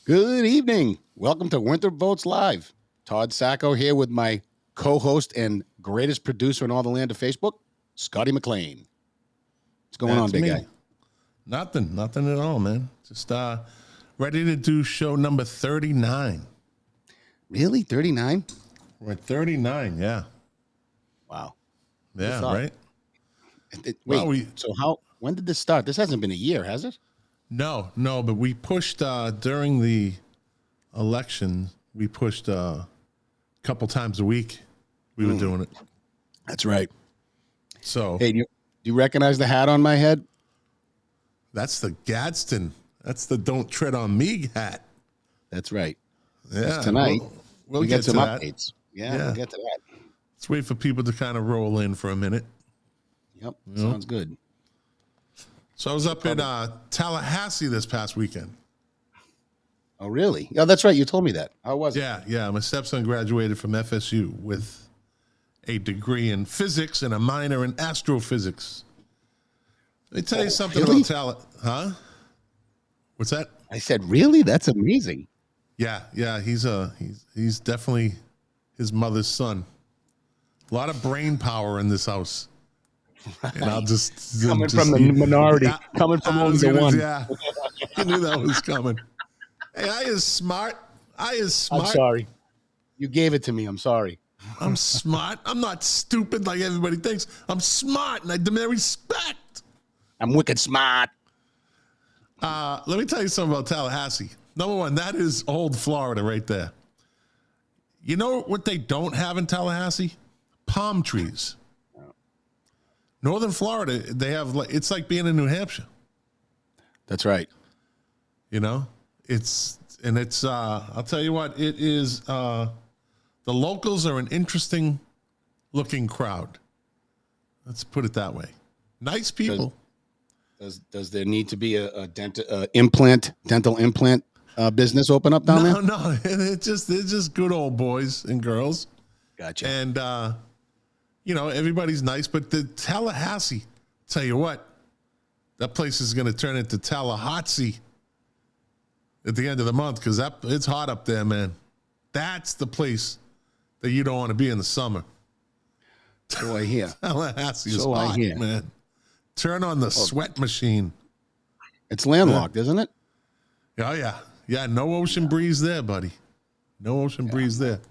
Good evening. Welcome to Winthrop Votes Live. Todd Sacco here with my co-host and greatest producer in all the land of Facebook, Scotty McLean. What's going on, big guy? Nothing at all, man. Just ready to do show number 39. Really? 39? We're at 39, yeah. Wow. Yeah, right? Wait, when did this start? This hasn't been a year, has it? No, but we pushed during the election, we pushed a couple times a week. We were doing it. That's right. So, hey, do you recognize the hat on my head? That's the Gadsden. That's the "Don't Tread on Me" hat. That's right. Yeah. Tonight, we'll get some that. updates. Yeah, we'll get to that. Let's wait for people to kind of roll in for a minute. Yep, sounds good. So I was up in Tallahassee this past weekend. Oh, really? Oh, that's right. You told me that. How was it? Yeah. My stepson graduated from FSU with a degree in physics and a minor in astrophysics. Let me tell you something really? about Tallahassee. Huh? What's that? I said, really? That's amazing. Yeah. He's definitely his mother's son. A lot of brain power in this house. Right. And I'll just coming from the minority, coming from only the one. Yeah, you knew that was coming. Hey, I is smart. I'm sorry. You gave it to me. I'm sorry. I'm smart. I'm not stupid like everybody thinks. I'm smart, and I demand respect. I'm wicked smart. Let me tell you something about Tallahassee. Number one, that is old Florida right there. You know what they don't have in Tallahassee? Palm trees. Northern Florida, they have, it's like being in New Hampshire. That's right. You know, I'll tell you what, it is, the locals are an interesting looking crowd. Let's put it that way. Nice people. Does there need to be a dental implant business open up down there? No, they're just good old boys and girls. Gotcha. And, you know, everybody's nice, but the Tallahassee, tell you what, that place is going to turn into Tallahassee at the end of the month because it's hot up there, man. That's the place that you don't want to be in the summer. So I hear. Tallahassee is hot, man. Turn on the sweat machine. It's landlocked, isn't it? Oh, yeah. Yeah, no ocean breeze there, buddy. No ocean breeze there.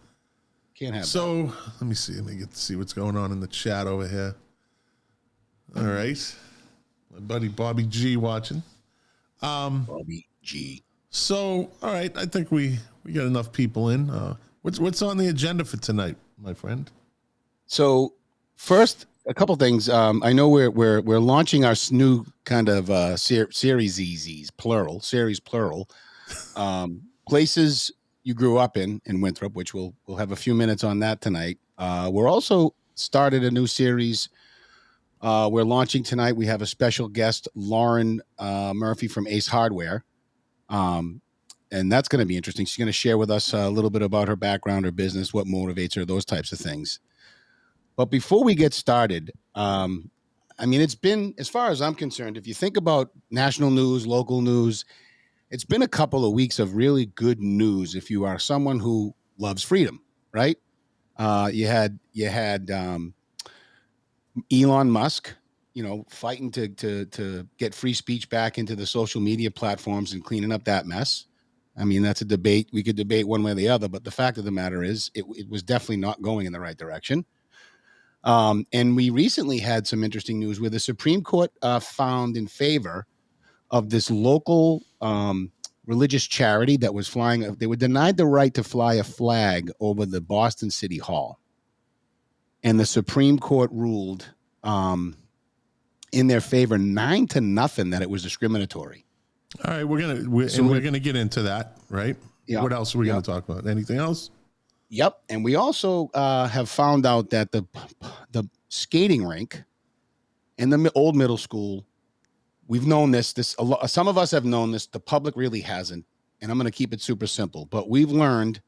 Can't have so that. Let me see. Let me get to see what's going on in the chat over here. All right. My buddy Bobby G watching. Bobby G. So, all right, I think we got enough people in. What's on the agenda for tonight, my friend? So first, a couple things. I know we're launching our new kind of series plural. Places you grew up in Winthrop, which we'll have a few minutes on that tonight. We're also started a new series. We're launching tonight. We have a special guest, Lauren Murphy from Ace Hardware. And that's going to be interesting. She's going to share with us a little bit about her background, her business, what motivates her, those types of things. But before we get started, I mean, it's been, as far as I'm concerned, if you think about national news, local news, it's been a couple of weeks of really good news if you are someone who loves freedom, right? You had Elon Musk, you know, fighting to get free speech back into the social media platforms and cleaning up that mess. I mean, that's a debate. We could debate one way or the other, but the fact of the matter is it was definitely not going in the right direction. And we recently had some interesting news where the Supreme Court found in favor of this local religious charity that was flying. They were denied the right to fly a flag over the Boston City Hall. And the Supreme Court ruled in their favor 9-0 that it was discriminatory. All right, we're gonna get into that, right? Yeah. What else are we gonna talk about? Anything else? Yep. And we also have found out that the skating rink in the old middle school, we've known this. Some of us have known this. The public really hasn't. And I'm going to keep it super simple. But we've learned,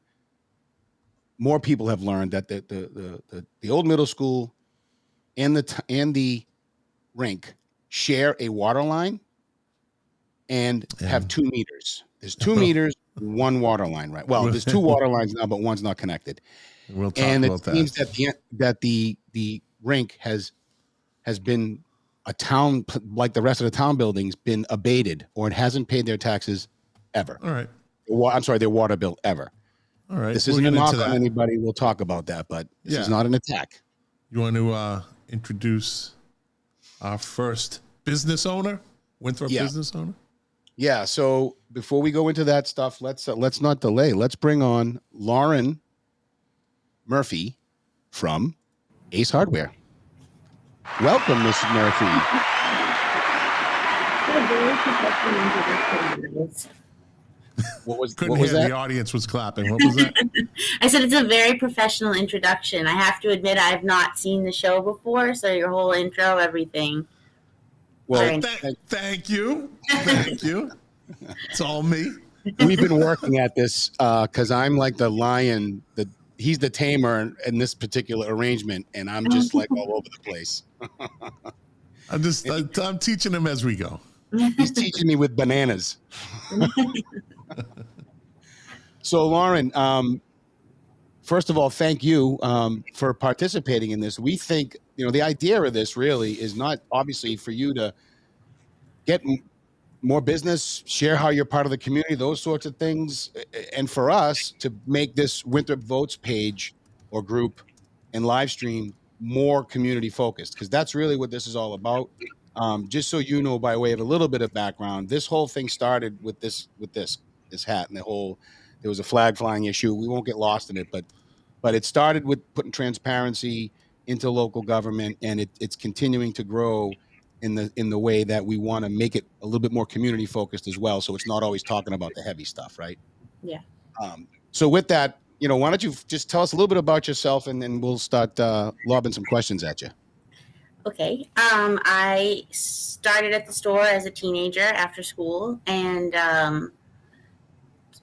more people have learned that the old middle school and the rink share a water line and have 2 meters. There's 2 meters one water line, right? Well, there's two water lines now, but one's not connected. We'll talk And it about seems that. that the rink has been a town, like the rest of the town buildings, been abated, or it hasn't paid their taxes ever. All right. I'm sorry, their water bill ever. All right. This isn't a knock on anybody. We'll talk about that, but this is not an attack. You want to introduce our first business owner, Winthrop business owner? Yeah. So before we go into that stuff, let's not delay. Let's bring on Lauren Murphy from Ace Hardware. Welcome, Miss Murphy. What was that? The audience was clapping. What was that? I said it's a very professional introduction. I have to admit I've not seen the show before, so your whole intro, everything. Well, thank you. Thank you. It's all me. We've been working at this because I'm like the lion. He's the tamer in this particular arrangement, and I'm just like all over the place. I'm teaching him as we go. He's teaching me with bananas. So, Lauren, first of all, thank you for participating in this. We think, the idea of this really is not obviously for you to get more business, share how you're part of the community, those sorts of things. And for us to make this Winthrop Votes page or group and live stream more community focused, because that's really what this is all about. Just so you know, by way of a little bit of background, this whole thing started with this hat and there was a flag flying issue. We won't get lost in it, but it started with putting transparency into local government, and it's continuing to grow in the way that we want to make it a little bit more community focused as well. So it's not always talking about the heavy stuff, right? Yeah. So with that, why don't you just tell us a little bit about yourself, and then we'll start lobbing some questions at you. Okay. I started at the store as a teenager after school, and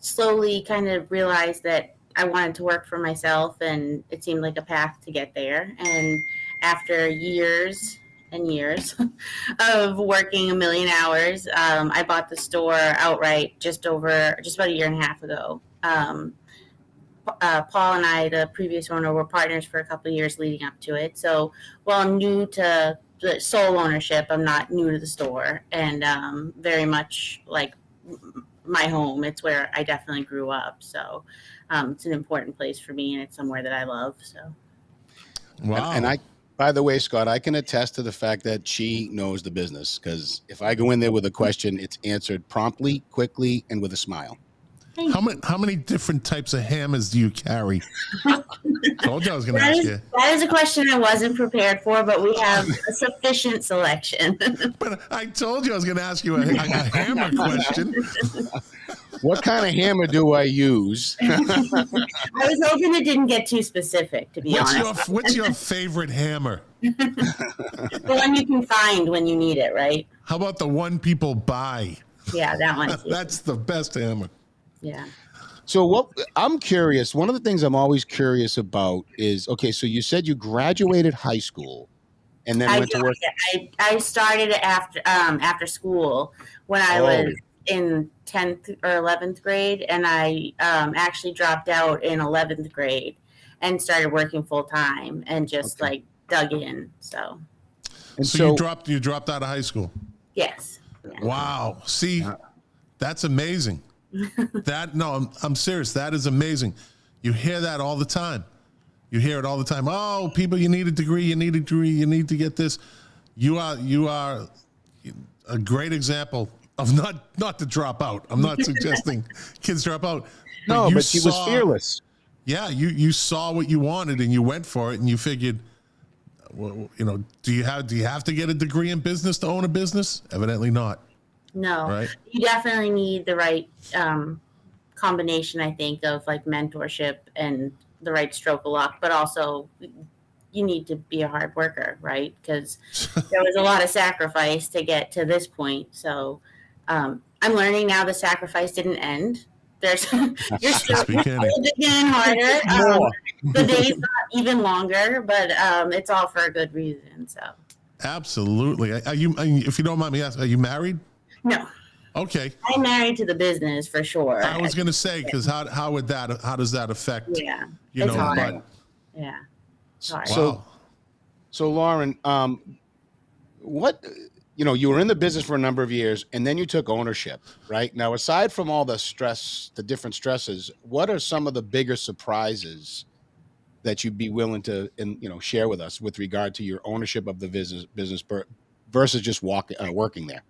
slowly kind of realized that I wanted to work for myself, and it seemed like a path to get there. And after years and years of working a million hours, I bought the store outright just about a year and a half ago. Paul and I, the previous owner, were partners for a couple of years leading up to it. So while I'm new to the sole ownership, I'm not new to the store, and very much like my home. It's where I definitely grew up. So it's an important place for me, and it's somewhere that I love. So. Wow. And by the way, Scott, I can attest to the fact that she knows the business, because if I go in there with a question, it's answered promptly, quickly, and with a smile. How many different types of hammers do you carry? Told you I was going to ask you. That is a question I wasn't prepared for, but we have a sufficient selection. But I told you I was going to ask you a hammer question. What kind of hammer do I use? I was hoping it didn't get too specific, to be honest. What's your favorite hammer? The one you can find when you need it, right? How about the one people buy? Yeah, that one too. That's the best hammer. Yeah. So I'm curious, one of the things I'm always curious about is, okay, so you said you graduated high school and then went to work. I started after school when I was in 10th or 11th grade, and I actually dropped out in 11th grade and started working full time and just like dug in. So you dropped out of high school? Yes. Yeah. Wow. See, that's amazing. I'm serious. That is amazing. You hear that all the time. You hear it all the time. Oh, people, you need a degree. You need to get this. You are a great example of not to drop out. I'm not suggesting kids drop out. But she was fearless. Yeah, you saw what you wanted and you went for it, and you figured, well, do you have to get a degree in business to own a business? Evidently not. No, right? You definitely need the right combination, I think, of like mentorship and the right stroke of luck, but also you need to be a hard worker, right? Because there was a lot of sacrifice to get to this point. So I'm learning now the sacrifice didn't end. You're still getting harder. The days got even longer, but it's all for a good reason. So absolutely. Are you, if you don't mind me asking, are you married? No. Okay. I'm married to the business for sure. I was going to say, because how does that affect? Yeah, You it's know, hard. but Yeah, it's hard. So, so Lauren, what, you were in the business for a number of years and then you took ownership, right? Now, aside from all the stress, the different stresses, what are some of the bigger surprises that you'd be willing to, share with us with regard to your ownership of the business versus just working there?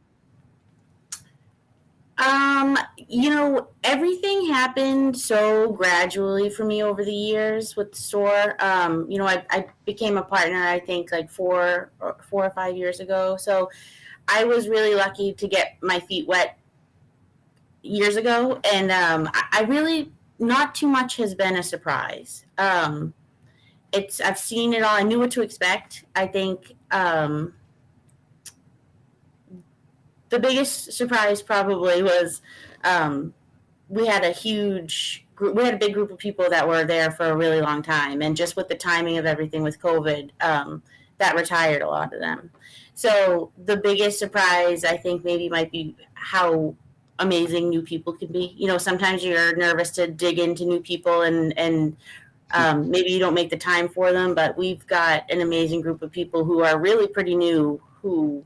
Everything happened so gradually for me over the years with the store. I became a partner, I think, like 4 or 5 years ago. So I was really lucky to get my feet wet years ago. And I really, not too much has been a surprise. I've seen it all. I knew what to expect. I think the biggest surprise probably was we had a big group of people that were there for a really long time, and just with the timing of everything with COVID, that retired a lot of them. So the biggest surprise I think maybe might be how amazing new people can be. Sometimes you're nervous to dig into new people and maybe you don't make the time for them, but we've got an amazing group of people who are really pretty new, who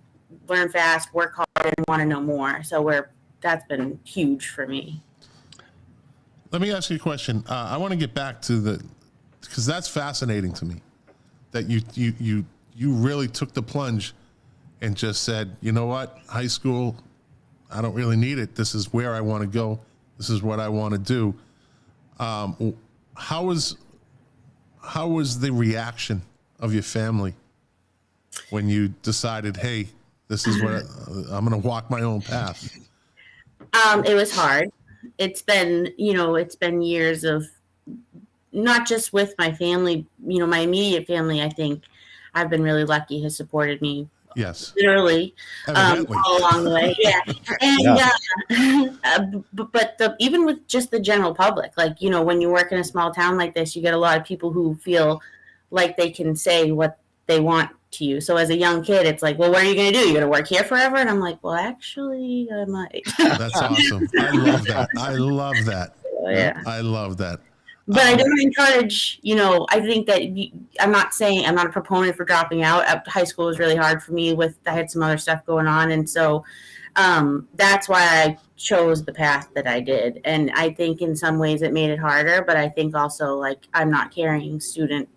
learn fast, work hard, and want to know more. So that's been huge for me. let me ask you a question. I want to get back to because that's fascinating to me, that you really took the plunge and just said, you know what, high school, I don't really need it. This is where I want to go. This is what I want to do. How was the reaction of your family when you decided, hey, this is what I'm going to walk my own path? It was hard. It's been years of not just with my family, my immediate family. I think I've been really lucky, has supported me. Yes. Literally, all along the way. Yeah. And, but even with just the general public, like, when you work in a small town like this, you get a lot of people who feel like they can say what they want to you. So as a young kid, it's like, well, what are you going to do? You're going to work here forever? And I'm like, well, actually, I might. That's awesome. I love that. I love that. Yeah. I love that. But I don't encourage, I think that I'm not a proponent for dropping out. High school was really hard for me I had some other stuff going on. And so that's why I chose the path that I did. And I think in some ways it made it harder, but I think also, like, I'm not carrying student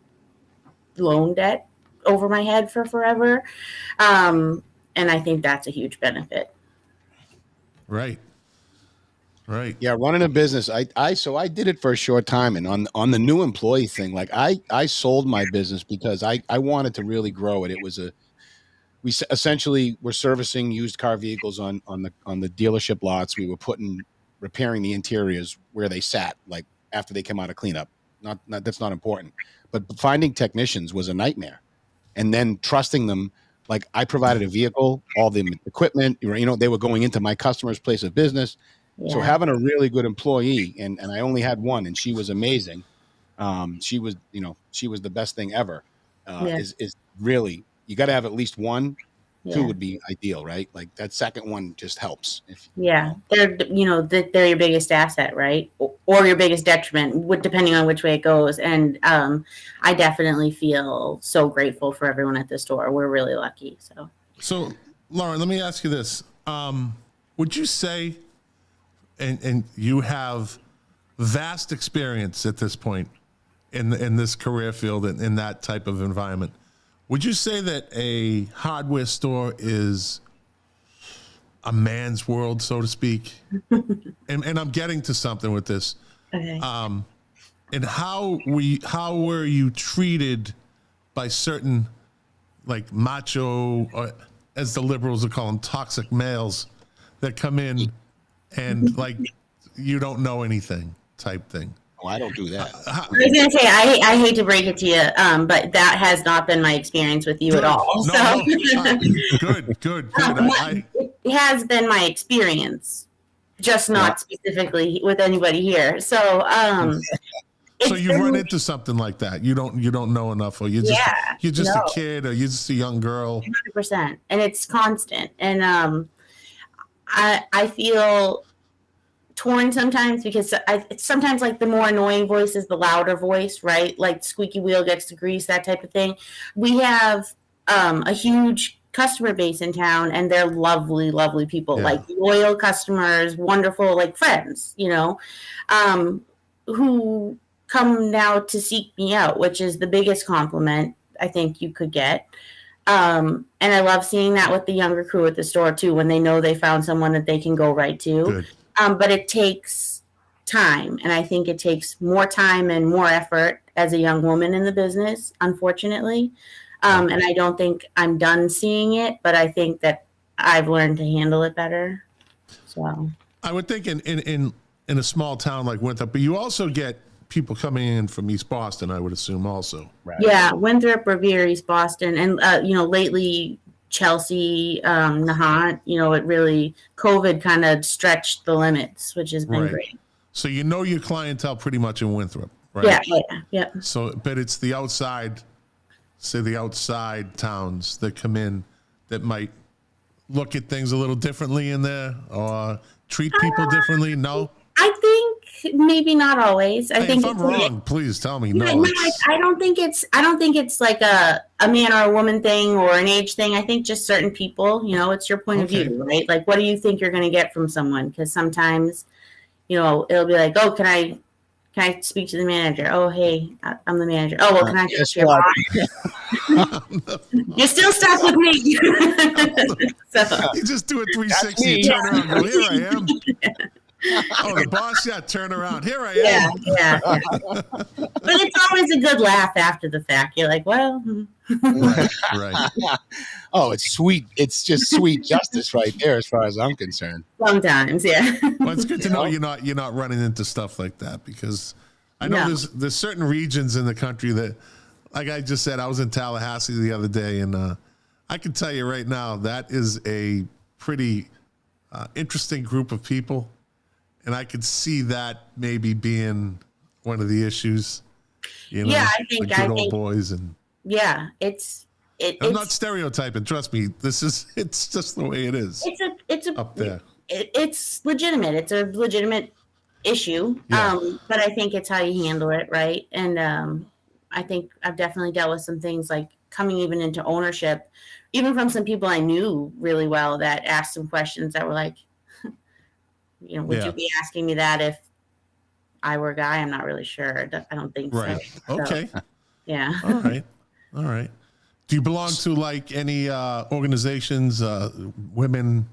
loan debt over my head for forever. And I think that's a huge benefit. Right. Yeah, running a business. I did it for a short time, and on the new employee thing, like I sold my business because I wanted to really grow it. We essentially were servicing used car vehicles on the dealership lots. We were repairing the interiors where they sat, like after they came out of cleanup. Not that's not important, but finding technicians was a nightmare, and then trusting them. Like, I provided a vehicle, all the equipment. They were going into my customer's place of business. Yeah. So having a really good employee, and I only had one, and she was amazing. She was the best thing ever. Is really, you got to have at least one. Yeah. 2 would be ideal, right? Like, that second one just helps. They're they're your biggest asset, right? Or your biggest detriment, depending on which way it goes. And I definitely feel so grateful for everyone at the store. We're really lucky. So Lauren, let me ask you this: would you say, and you have vast experience at this point in this career field and in that type of environment, would you say that a hardware store is a man's world, so to speak? and I'm getting to something with this. Okay. And how were you treated by certain, like, macho, or as the liberals would call them, toxic males that come in and, like, you don't know anything type thing? Oh, I don't do that. I was going to say, I hate to break it to you, but that has not been my experience with you at all. Good. It has been my experience, just not specifically with anybody here. So, so you run into something like that. You don't know enough, or you're just a kid, or you're just a young girl. 100%, and it's constant. And I feel torn sometimes because it's sometimes like the more annoying voice is the louder voice, right? Like squeaky wheel gets the grease, that type of thing. We have a huge customer base in town, and they're lovely, lovely people, like loyal customers, wonderful, like friends, who come now to seek me out, which is the biggest compliment I think you could get. And I love seeing that with the younger crew at the store too, when they know they found someone that they can go right to. Good. But it takes time, and I think it takes more time and more effort as a young woman in the business, unfortunately. And I don't think I'm done seeing it, but I think that I've learned to handle it better. So I would think in a small town like Winthrop, but you also get people coming in from East Boston, I would assume also. Right. Yeah, Winthrop, Revere, East Boston, and lately Chelsea, Nahant. It really COVID kind of stretched the limits, which has been great. So your clientele pretty much in Winthrop, right? Yeah. So, but it's the outside towns that come in that might look at things a little differently in there or treat people differently. No, I think maybe not always. I think if I'm wrong, please tell me. No, I don't think it's like a man or a woman thing or an age thing. I think just certain people, it's your point of view, right? Like, what do you think you're going to get from someone? Because sometimes, it'll be like, oh, can I speak to the manager? Oh, hey, I'm the manager. Oh, well, can I talk to your boss? You're still stuck with me. So you just do a 360, turn around, go, here I am. Oh, the boss, turn around. Here I am. Yeah. But it's always a good laugh after the fact. You're like, well. Right. Oh, it's sweet. It's just sweet justice right there as far as I'm concerned. Sometimes, yeah. Well, it's good to know you're not running into stuff like that, because I know there's certain regions in the country that, like I just said, I was in Tallahassee the other day, and I can tell you right now that is a pretty interesting group of people. And I could see that maybe being one of the issues. I think the good old boys and I'm not stereotyping. Trust me, it's just the way it is. It's up there. It's legitimate. It's a legitimate issue. But I think it's how you handle it, right? And I think I've definitely dealt with some things like coming even into ownership, even from some people I knew really well that asked some questions that were like, would you be asking me that if I were a guy? I'm not really sure. I don't think so. Okay. Yeah. All right. Do you belong to like any organizations, women,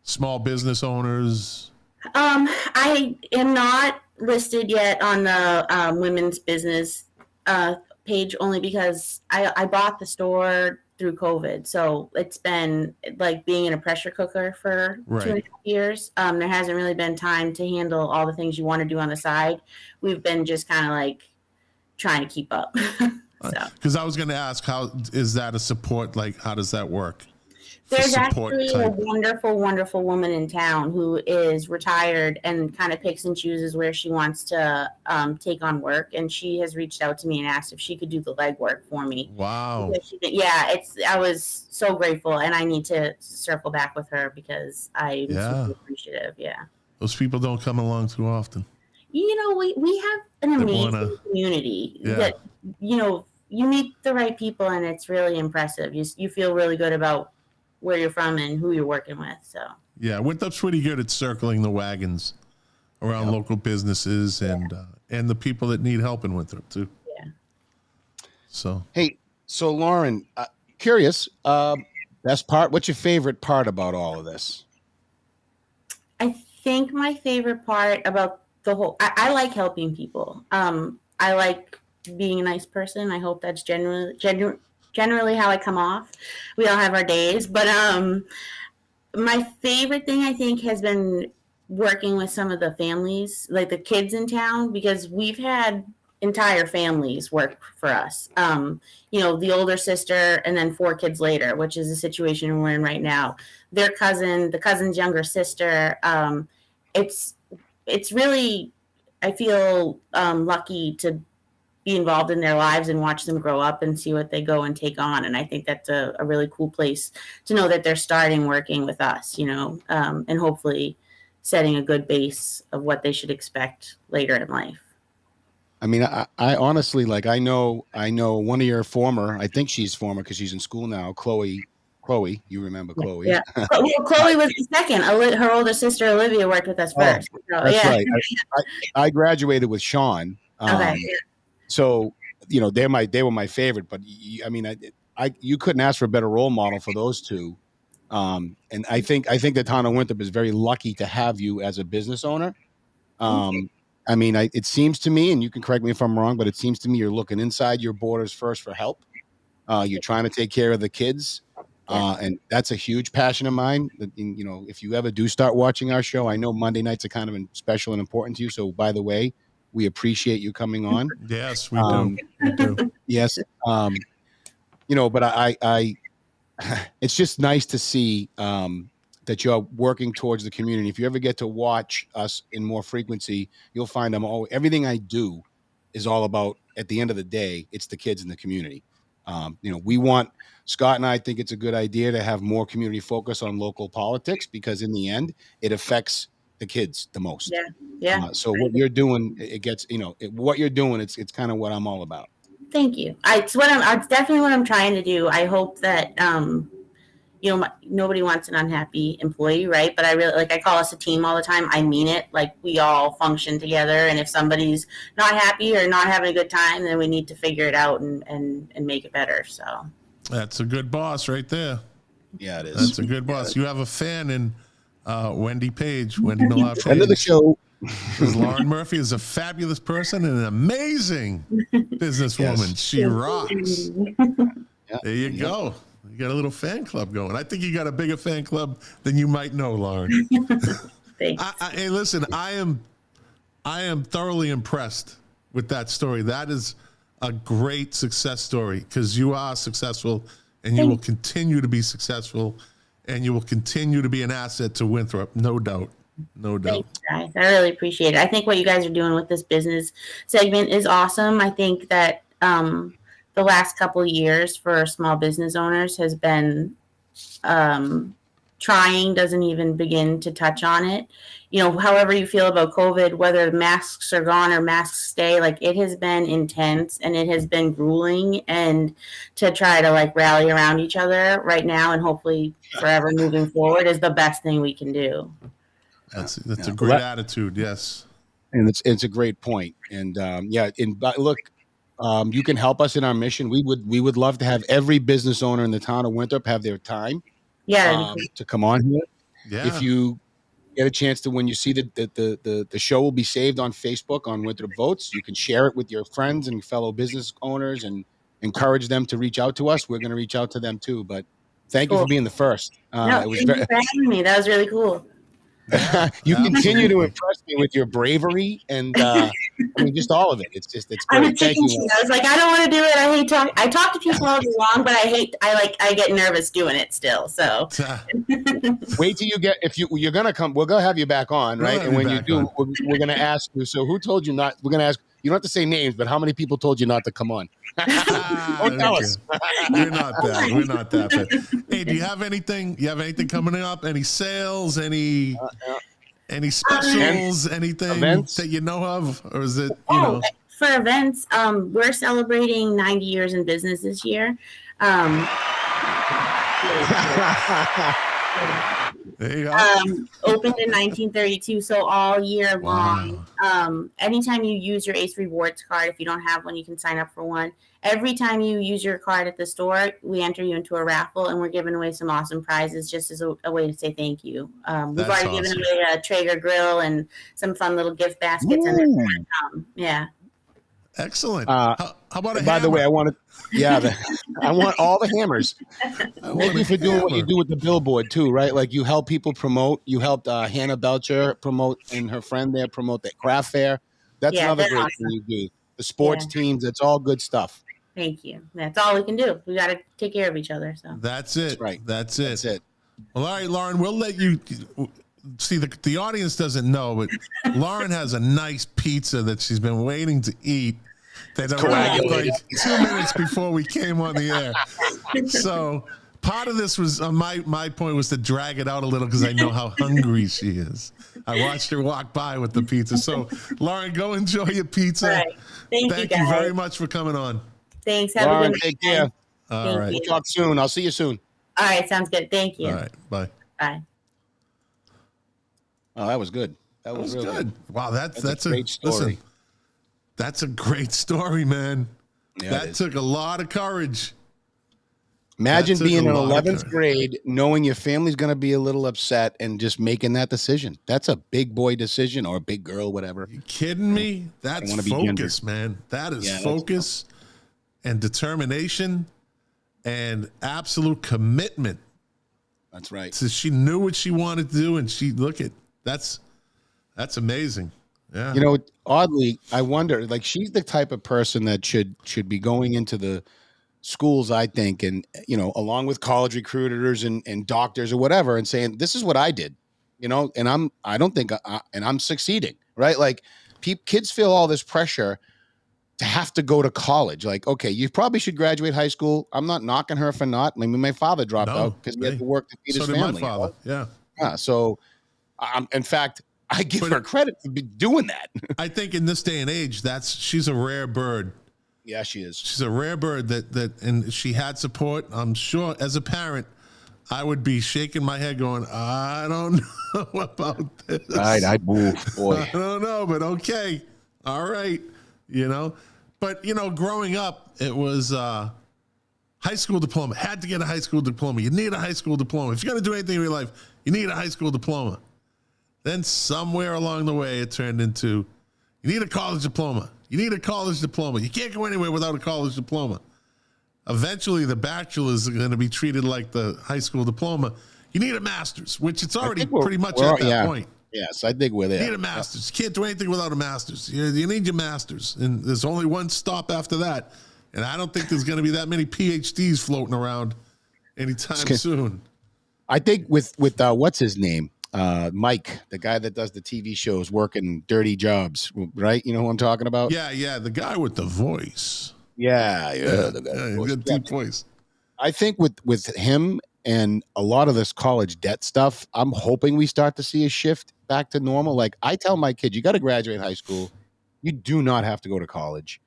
small business owners? I am not listed yet on the women's business page, only because I bought the store through COVID. So it's been like being in a pressure cooker for 2.5 years. There hasn't really been time to handle all the things you want to do on the side. We've been just kind of like trying to keep up. Because I was going to ask, how is that a support? Like, how does that work? There's actually a wonderful, wonderful woman in town who is retired and kind of picks and chooses where she wants to take on work. And she has reached out to me and asked if she could do the legwork for me. Wow. I was so grateful, and I need to circle back with her because I'm super appreciative. Yeah. Those people don't come along too often. We have an amazing community that, you meet the right people, and it's really impressive. You feel really good about where you're from and who you're working with. So Winthrop's pretty good at circling the wagons around local businesses and the people that need help in Winthrop too. Yeah. So Lauren, curious, what's your favorite part about all of this? I think my favorite part about the whole, I like helping people. I like being a nice person. I hope that's generally how I come off. We all have our days, but my favorite thing I think has been working with some of the families, like the kids in town, because we've had entire families work for us. The older sister and then 4 kids later, which is the situation we're in right now. Their cousin, the cousin's younger sister. It's really, I feel lucky to be involved in their lives and watch them grow up and see what they go and take on. And I think that's a really cool place to know that they're starting working with us, and hopefully setting a good base of what they should expect later in life. I mean, I honestly, like, I know one of your former, I think she's former because she's in school now, Chloe, you remember Chloe? Yeah. Well, Chloe was the second. Her older sister Olivia worked with us first. So, that's right. I graduated with Sean. Okay. So they were my favorite, but I mean, you couldn't ask for a better role model for those two. And I think the town of Winthrop is very lucky to have you as a business owner. I mean, it seems to me, and you can correct me if I'm wrong, but it seems to me you're looking inside your borders first for help. You're trying to take care of the kids. And that's a huge passion of mine. If you ever do start watching our show, I know Monday nights are kind of special and important to you. So, by the way, we appreciate you coming on. Yes, we do. We do. Yes. But I it's just nice to see that you're working towards the community. If you ever get to watch us in more frequency, you'll find everything I do is all about, at the end of the day, it's the kids in the community. Scott and I think it's a good idea to have more community focus on local politics, because in the end, it affects the kids the most. Yeah. So what you're doing, what you're doing, it's kind of what I'm all about. Thank you. It's definitely what I'm trying to do. I hope that, nobody wants an unhappy employee, right? But I call us a team all the time. I mean it. Like, we all function together. And if somebody's not happy or not having a good time, then we need to figure it out and make it better. So that's a good boss right there. Yeah, it is. That's a good boss. You have a fan in Wendy Millar Page. End of the show. Because Lauren Murphy is a fabulous person and an amazing businesswoman. Yes. She rocks. There you go. You got a little fan club going. I think you got a bigger fan club than you might know, Lauren. Thanks. Hey, listen, I am thoroughly impressed with that story. That is a great success story, because you are successful, and you will continue to be successful, and you will continue to be an asset to Winthrop, no doubt. No doubt. Thanks, guys. I really appreciate it. I think what you guys are doing with this business segment is awesome. I think that the last couple of years for small business owners has been trying, doesn't even begin to touch on it. However you feel about COVID, whether masks are gone or masks stay, like, it has been intense and it has been grueling, and to try to rally around each other right now and hopefully forever moving forward is the best thing we can do. That's a great attitude. Yes. And it's a great point. And look, you can help us in our mission. We would love to have every business owner in the town of Winthrop have their time to come on here. Yeah. If you get a chance to, when you see the show will be saved on Facebook on Winthrop Votes, you can share it with your friends and fellow business owners and encourage them to reach out to us. We're going to reach out to them too. But thank you for being the first. Thank you for having me. That was really cool. You continue to impress me with your bravery and just all of it. It's great. I'm a chicken shit. I was like, I don't want to do it. I hate talking. I talk to people all day long, but I get nervous doing it still. So wait till you get, you're gonna come, we're gonna have you back on, right? And when you do, we're gonna ask you. So who told you not? We're gonna ask. You don't have to say names, but how many people told you not to come on? Don't tell us. We're not that bad. Hey, do you have anything? Coming up? Any sales? Any specials? Anything events that you know of, or is it for events? We're celebrating 90 years in business this year. There you go. Opened in 1932, so all year long. Anytime you use your Ace Rewards card, if you don't have one, you can sign up for one. Every time you use your card at the store, we enter you into a raffle, and we're giving away some awesome prizes just as a way to say thank you. We've already given away a Traeger grill and some fun little gift baskets. And yeah. Excellent. How about a hammer? By the way, I want all the hammers. Thank you for doing what you do with the billboard too, right? Like, you help people promote. You helped Hannah Belcher promote, and her friend there promote that craft fair. That's another great thing you do. The sports teams, it's all good stuff. Thank you. That's all we can do. We got to take care of each other. So that's it. That's right. That's it. That's it. Well, all right, Lauren, we'll let you see. The audience doesn't know, but Lauren has a nice pizza that she's been waiting to eat. They don't coagulated. like 2 minutes before we came on the air. So part of this was my point was to drag it out a little because I know how hungry she is. I watched her walk by with the pizza. So Lauren, go enjoy your pizza. All right. Thank you, you guys. very much for coming on. Thanks. Have Lauren, a good take night. care. All right. We'll talk soon. I'll see you soon. All right. Sounds good. Thank you. All right. Bye. Bye. Oh, that was good. That was real good. Wow, that's a great story. Listen, that's a great story, man. Yeah, that took a lot of courage. Imagine being in a lot of 11th grade, knowing your family's going to be a little upset and just making that decision. That's a big boy decision or a big girl, whatever. You kidding me? That's focus, man. That is focus and determination and absolute commitment. That's right. So she knew what she wanted to do, and that's amazing. Yeah. You know, oddly, I wonder, like, she's the type of person that should be going into the schools, I think, and, you know, along with college recruiters and doctors or whatever, and saying, this is what I did, you know, and I'm succeeding, right? Like, kids feel all this pressure to have to go to college. Like, okay, you probably should graduate high school. I'm not knocking her for not. I mean, my father dropped out because he had to work to feed his family. My father, yeah. So, in fact, I give her credit for doing that. I think in this day and age, she's a rare bird. Yeah, she is. She's a rare bird and she had support. I'm sure as a parent, I would be shaking my head going, I don't know about this. Right, I move, boy. I don't know, but okay. All right. You know, but you know, growing up, it was high school diploma. Had to get a high school diploma. You need a high school diploma. If you're going to do anything in your life, you need a high school diploma. Then somewhere along the way, it turned into, you need a college diploma. You need a college diploma. You can't go anywhere without a college diploma. Eventually, the bachelor's are going to be treated like the high school diploma. You need a master's, which it's already pretty much at that point. Yes, I think we're there. You need a master's. You can't do anything without a master's. You need your master's. And there's only one stop after that. And I don't think there's going to be that many PhDs floating around anytime soon. I think with what's his name? Mike, the guy that does the TV shows, working dirty jobs, right? You know who I'm talking about? Yeah, the guy with the voice. Yeah, the guy with the deep voice. I think with him and a lot of this college debt stuff, I'm hoping we start to see a shift back to normal. Like, I tell my kids, you got to graduate high school. You do not have to go to college.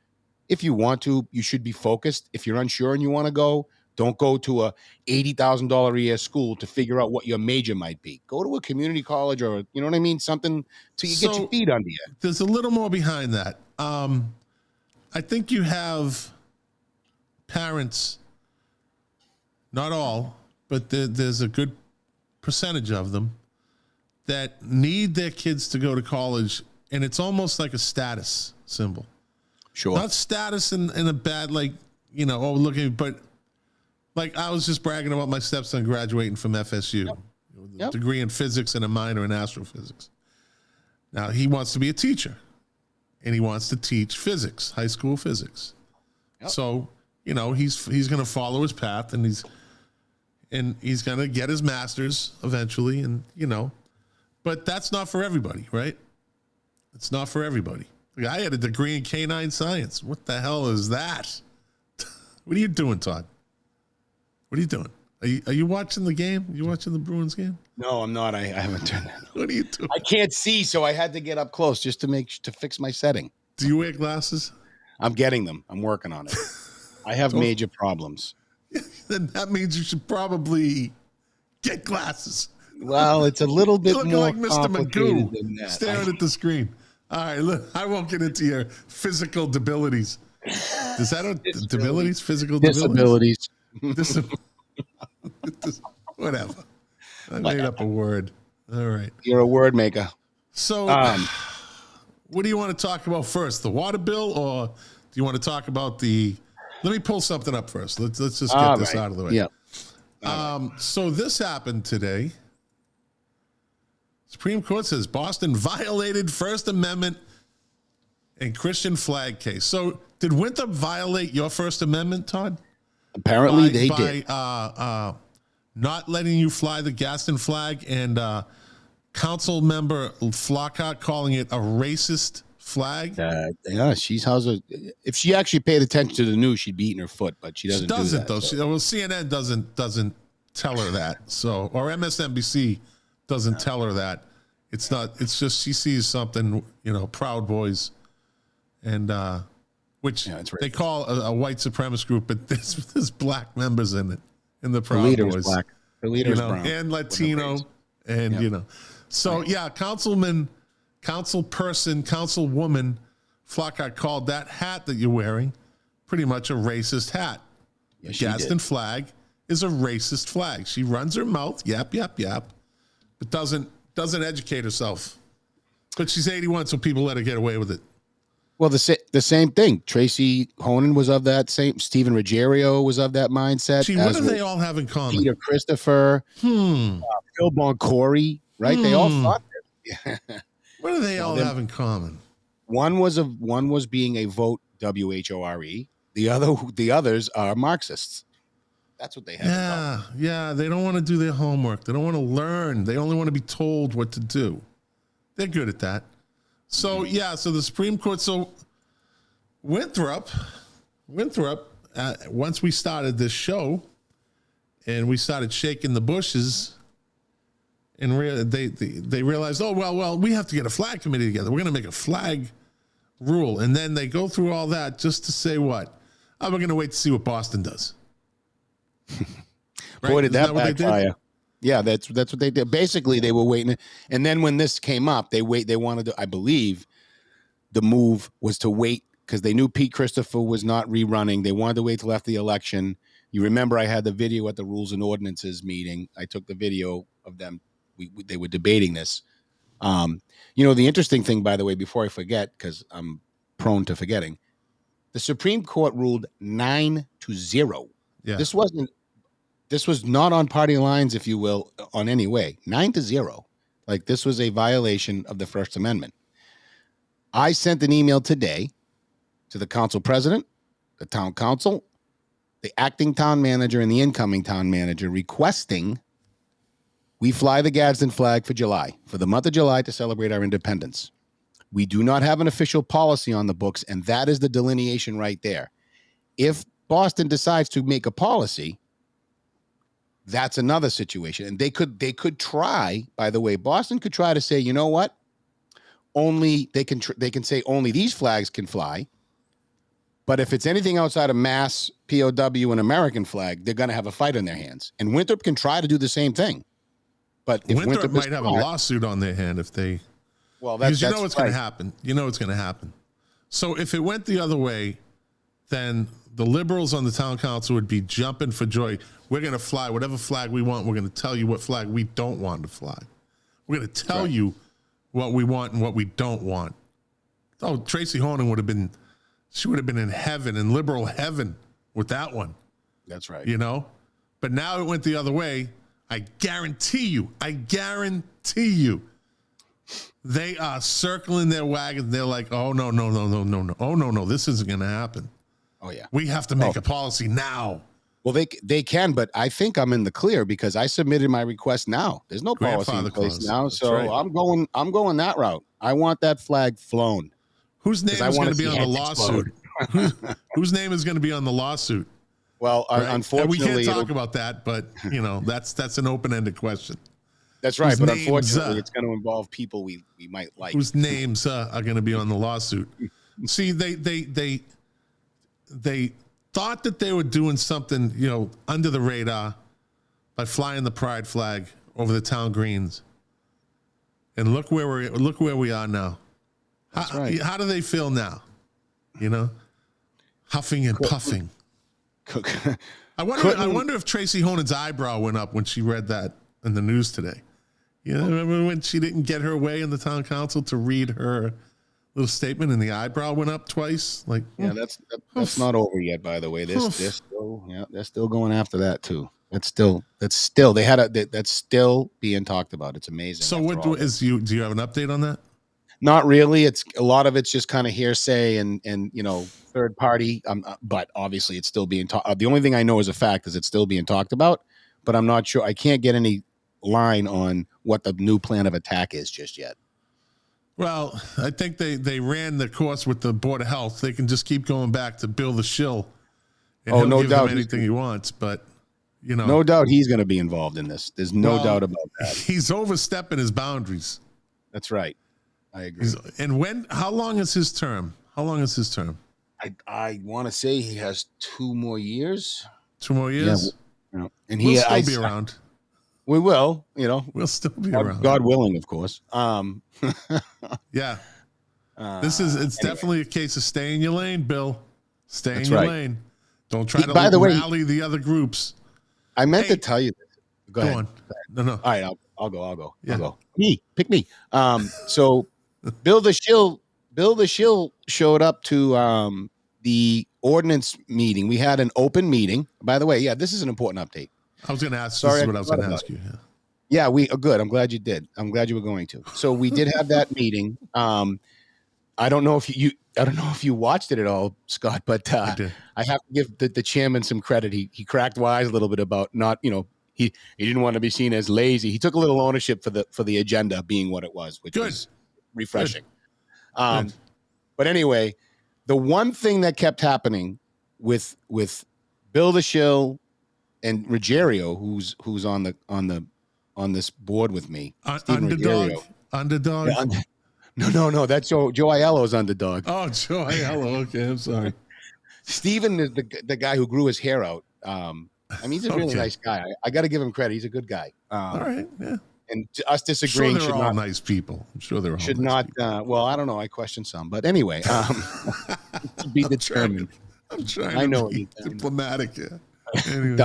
If you want to, you should be focused. If you're unsure and you want to go, don't go to a $80,000 a year school to figure out what your major might be. Go to a community college or, you know what I mean? Something till you get your feet under you. There's a little more behind that. I think you have parents, not all, but there's a good percentage of them that need their kids to go to college, and it's almost like a status symbol. Sure. Not status in a bad, like, you know, oh, look at, but like I was just bragging about my stepson graduating from FSU, with a degree in physics and a minor in astrophysics. Now he wants to be a teacher, and he wants to teach physics, high school physics. Yep. So, you know, he's going to follow his path, and he's going to get his master's eventually, and you know, but that's not for everybody, right? It's not for everybody. I had a degree in canine science. What the hell is that? What are you doing, Todd? What are you doing? Are you watching the game? Are you watching the Bruins game? No, I'm not. I haven't done that. What are you doing? I can't see, so I had to get up close just to fix my setting. Do you wear glasses? I'm getting them. I'm working on it. I have major problems. Then that means you should probably get glasses. Well, it's a little bit more like Mr. complicated than that. Staring at the screen. All right, look, I won't get into your physical debilities. Is that debilities? Physical disabilities? Whatever. I made up a word. All right. You're a word maker. So, what do you want to talk about first? The water bill, or do you want to talk about the? Let me pull something up first. Let's just get this out of the way. Yeah. So this happened today. Supreme Court says Boston violated First Amendment and Christian flag case. So did Winthrop violate your First Amendment, Todd? Apparently they did. Not letting you fly the Gaston flag, and council member Flockhart calling it a racist flag. Yeah, she's if she actually paid attention to the news, she'd be eating her foot, but she doesn't. She doesn't do that, though. so. Well, CNN doesn't tell her that. So, or MSNBC doesn't tell her that. It's not. It's just she sees something. Proud Boys, and which they call a white supremacist group, but there's black members in it. In the Proud leader's Boys, black. The leader's brown. And Latino, and So councilperson, councilwoman Flockhart called that hat that you're wearing pretty much a racist hat. The Gadsden flag is a racist flag. She runs her mouth, yap, but doesn't educate herself. But she's 81, so people let her get away with it. Well, the same thing. Tracy Honan was of that same. Stephen Ruggiero was of that mindset. Gee, what do they all have in common? Peter Christopher, Phil Boncory, right? They all thought that. What do they all have in common? One was being a vote WHORE. The others are Marxists. That's what they have. Yeah. They don't want to do their homework. They don't want to learn. They only want to be told what to do. They're good at that. So so the Supreme Court. So Winthrop. Once we started this show, and we started shaking the bushes, and they realized, well, we have to get a flag committee together. We're going to make a flag rule, and then they go through all that just to say what? We're going to wait to see what Boston does. Right? Boy, did that backfire. Yeah, that's what they did. Basically, they were waiting, and then when this came up, they wanted to. I believe the move was to wait because they knew Pete Christopher was not rerunning. They wanted to wait till after the election. You remember I had the video at the Rules and Ordinances meeting. I took the video of them. They were debating this. The interesting thing, by the way, before I forget, because I'm prone to forgetting, the Supreme Court ruled 9-0. Yeah. This was not on party lines, if you will, on any way. 9-0. Like, this was a violation of the First Amendment. I sent an email today to the council president, the town council, the acting town manager, and the incoming town manager requesting we fly the Gadsden flag for the month of July, to celebrate our independence. We do not have an official policy on the books, and that is the delineation right there. If Boston decides to make a policy, that's another situation. And they could try, by the way, Boston could try to say, you know what? Only they can say only these flags can fly. But if it's anything outside of Mass, POW, and American flag, they're going to have a fight on their hands. And Winthrop can try to do the same thing. But if Winthrop might have a lawsuit on their hand if they. Well, because you know what's going to happen. You know what's going to happen. So if it went the other way, then the liberals on the town council would be jumping for joy. We're going to fly whatever flag we want. We're going to tell you what flag we don't want to fly. We're going to tell you what we want and what we don't want. Oh, Tracy Honan would have been in heaven, in liberal heaven with that one. That's right. But now it went the other way. I guarantee you, they are circling their wagons. They're like, oh, no. Oh, no, this isn't going to happen. Oh, yeah. We have to make a policy now. Well, they can, but I think I'm in the clear because I submitted my request now. There's no policy in place now, so I'm going that route. I want that flag flown. Whose name is going to be on the lawsuit? Whose name is going to be on the lawsuit? Well, unfortunately, we can't talk about that, but that's an open-ended question. That's right, but unfortunately, it's going to involve people we might like. Whose names are going to be on the lawsuit? See, they thought that they were doing something, under the radar by flying the pride flag over the town greens. And look where we are now. How do they feel now? Huffing and puffing. I wonder if Tracy Honan's eyebrow went up when she read that in the news today. Remember when she didn't get her way in the town council to read her little statement and the eyebrow went up twice? Like, that's not over yet, by the way. They're still going after that too. That's still that's still being talked about. It's amazing. So do you have an update on that? Not really. It's a lot of it's just kind of hearsay and third party. But obviously it's still being talked. The only thing I know as a fact is it's still being talked about. But I'm not sure. I can't get any line on what the new plan of attack is just yet. Well, I think they ran the course with the Board of Health. They can just keep going back to Bill the Shill, and he'll no give doubt them anything he wants. But no doubt he's going to be involved in this. There's no doubt about that. He's overstepping his boundaries. That's right. I agree. How long is his term? How long is his term? I want to say he has 2 more years. 2 more years? Yeah. And we'll still be around. We will, We'll still be around. God willing, of course. Yeah. It's definitely a case of stay in your lane, Bill. Stay in your lane. Don't try to rally the other groups. I meant to tell you this. Go ahead. On. No. All right, I'll go. Yeah. I'll go. Pick me. So Bill the Shill showed up to the ordinance meeting. We had an open meeting. By the way, this is an important update. I was going to ask. This is what I was going to ask you. Yeah, good. I'm glad you did. I'm glad you were going to. So we did have that meeting. I don't know if you watched it at all, Scott, but I have to give the chairman some credit. He cracked wise a little bit about not, he didn't want to be seen as lazy. He took a little ownership for the agenda being what it was, which was refreshing. But anyway, the one thing that kept happening with Bill the Shill and Ruggiero, who's on this board with me, Underdog. Yeah, no, that's Joe Aiello's underdog. Oh, Joe Aiello. Okay, I'm sorry. Steven is the guy who grew his hair out. He's a really nice guy. I got to give him credit. He's a good guy. All right, yeah. And us disagreeing I'm sure they're all nice people. I'm sure they're all should nice not. people. Well, I don't know. I question some, but anyway, to be determined. I'm trying to be diplomatic. Yeah. Anyway.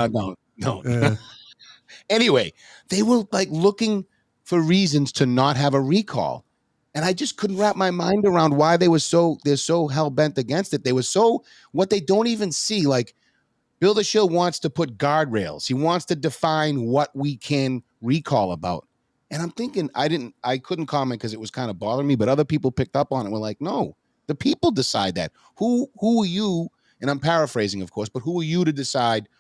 No. Yeah. Anyway, they were like looking for reasons to not have a recall. And I just couldn't wrap my mind around why they're so hell bent against it. They were what they don't even see. Like Bill the Shill wants to put guardrails. He wants to define what we can recall about. And I'm thinking I couldn't comment because it was kind of bothering me, but other people picked up on it. We're like, no, the people decide that. Who are you? And I'm paraphrasing, of course, but who are you to decide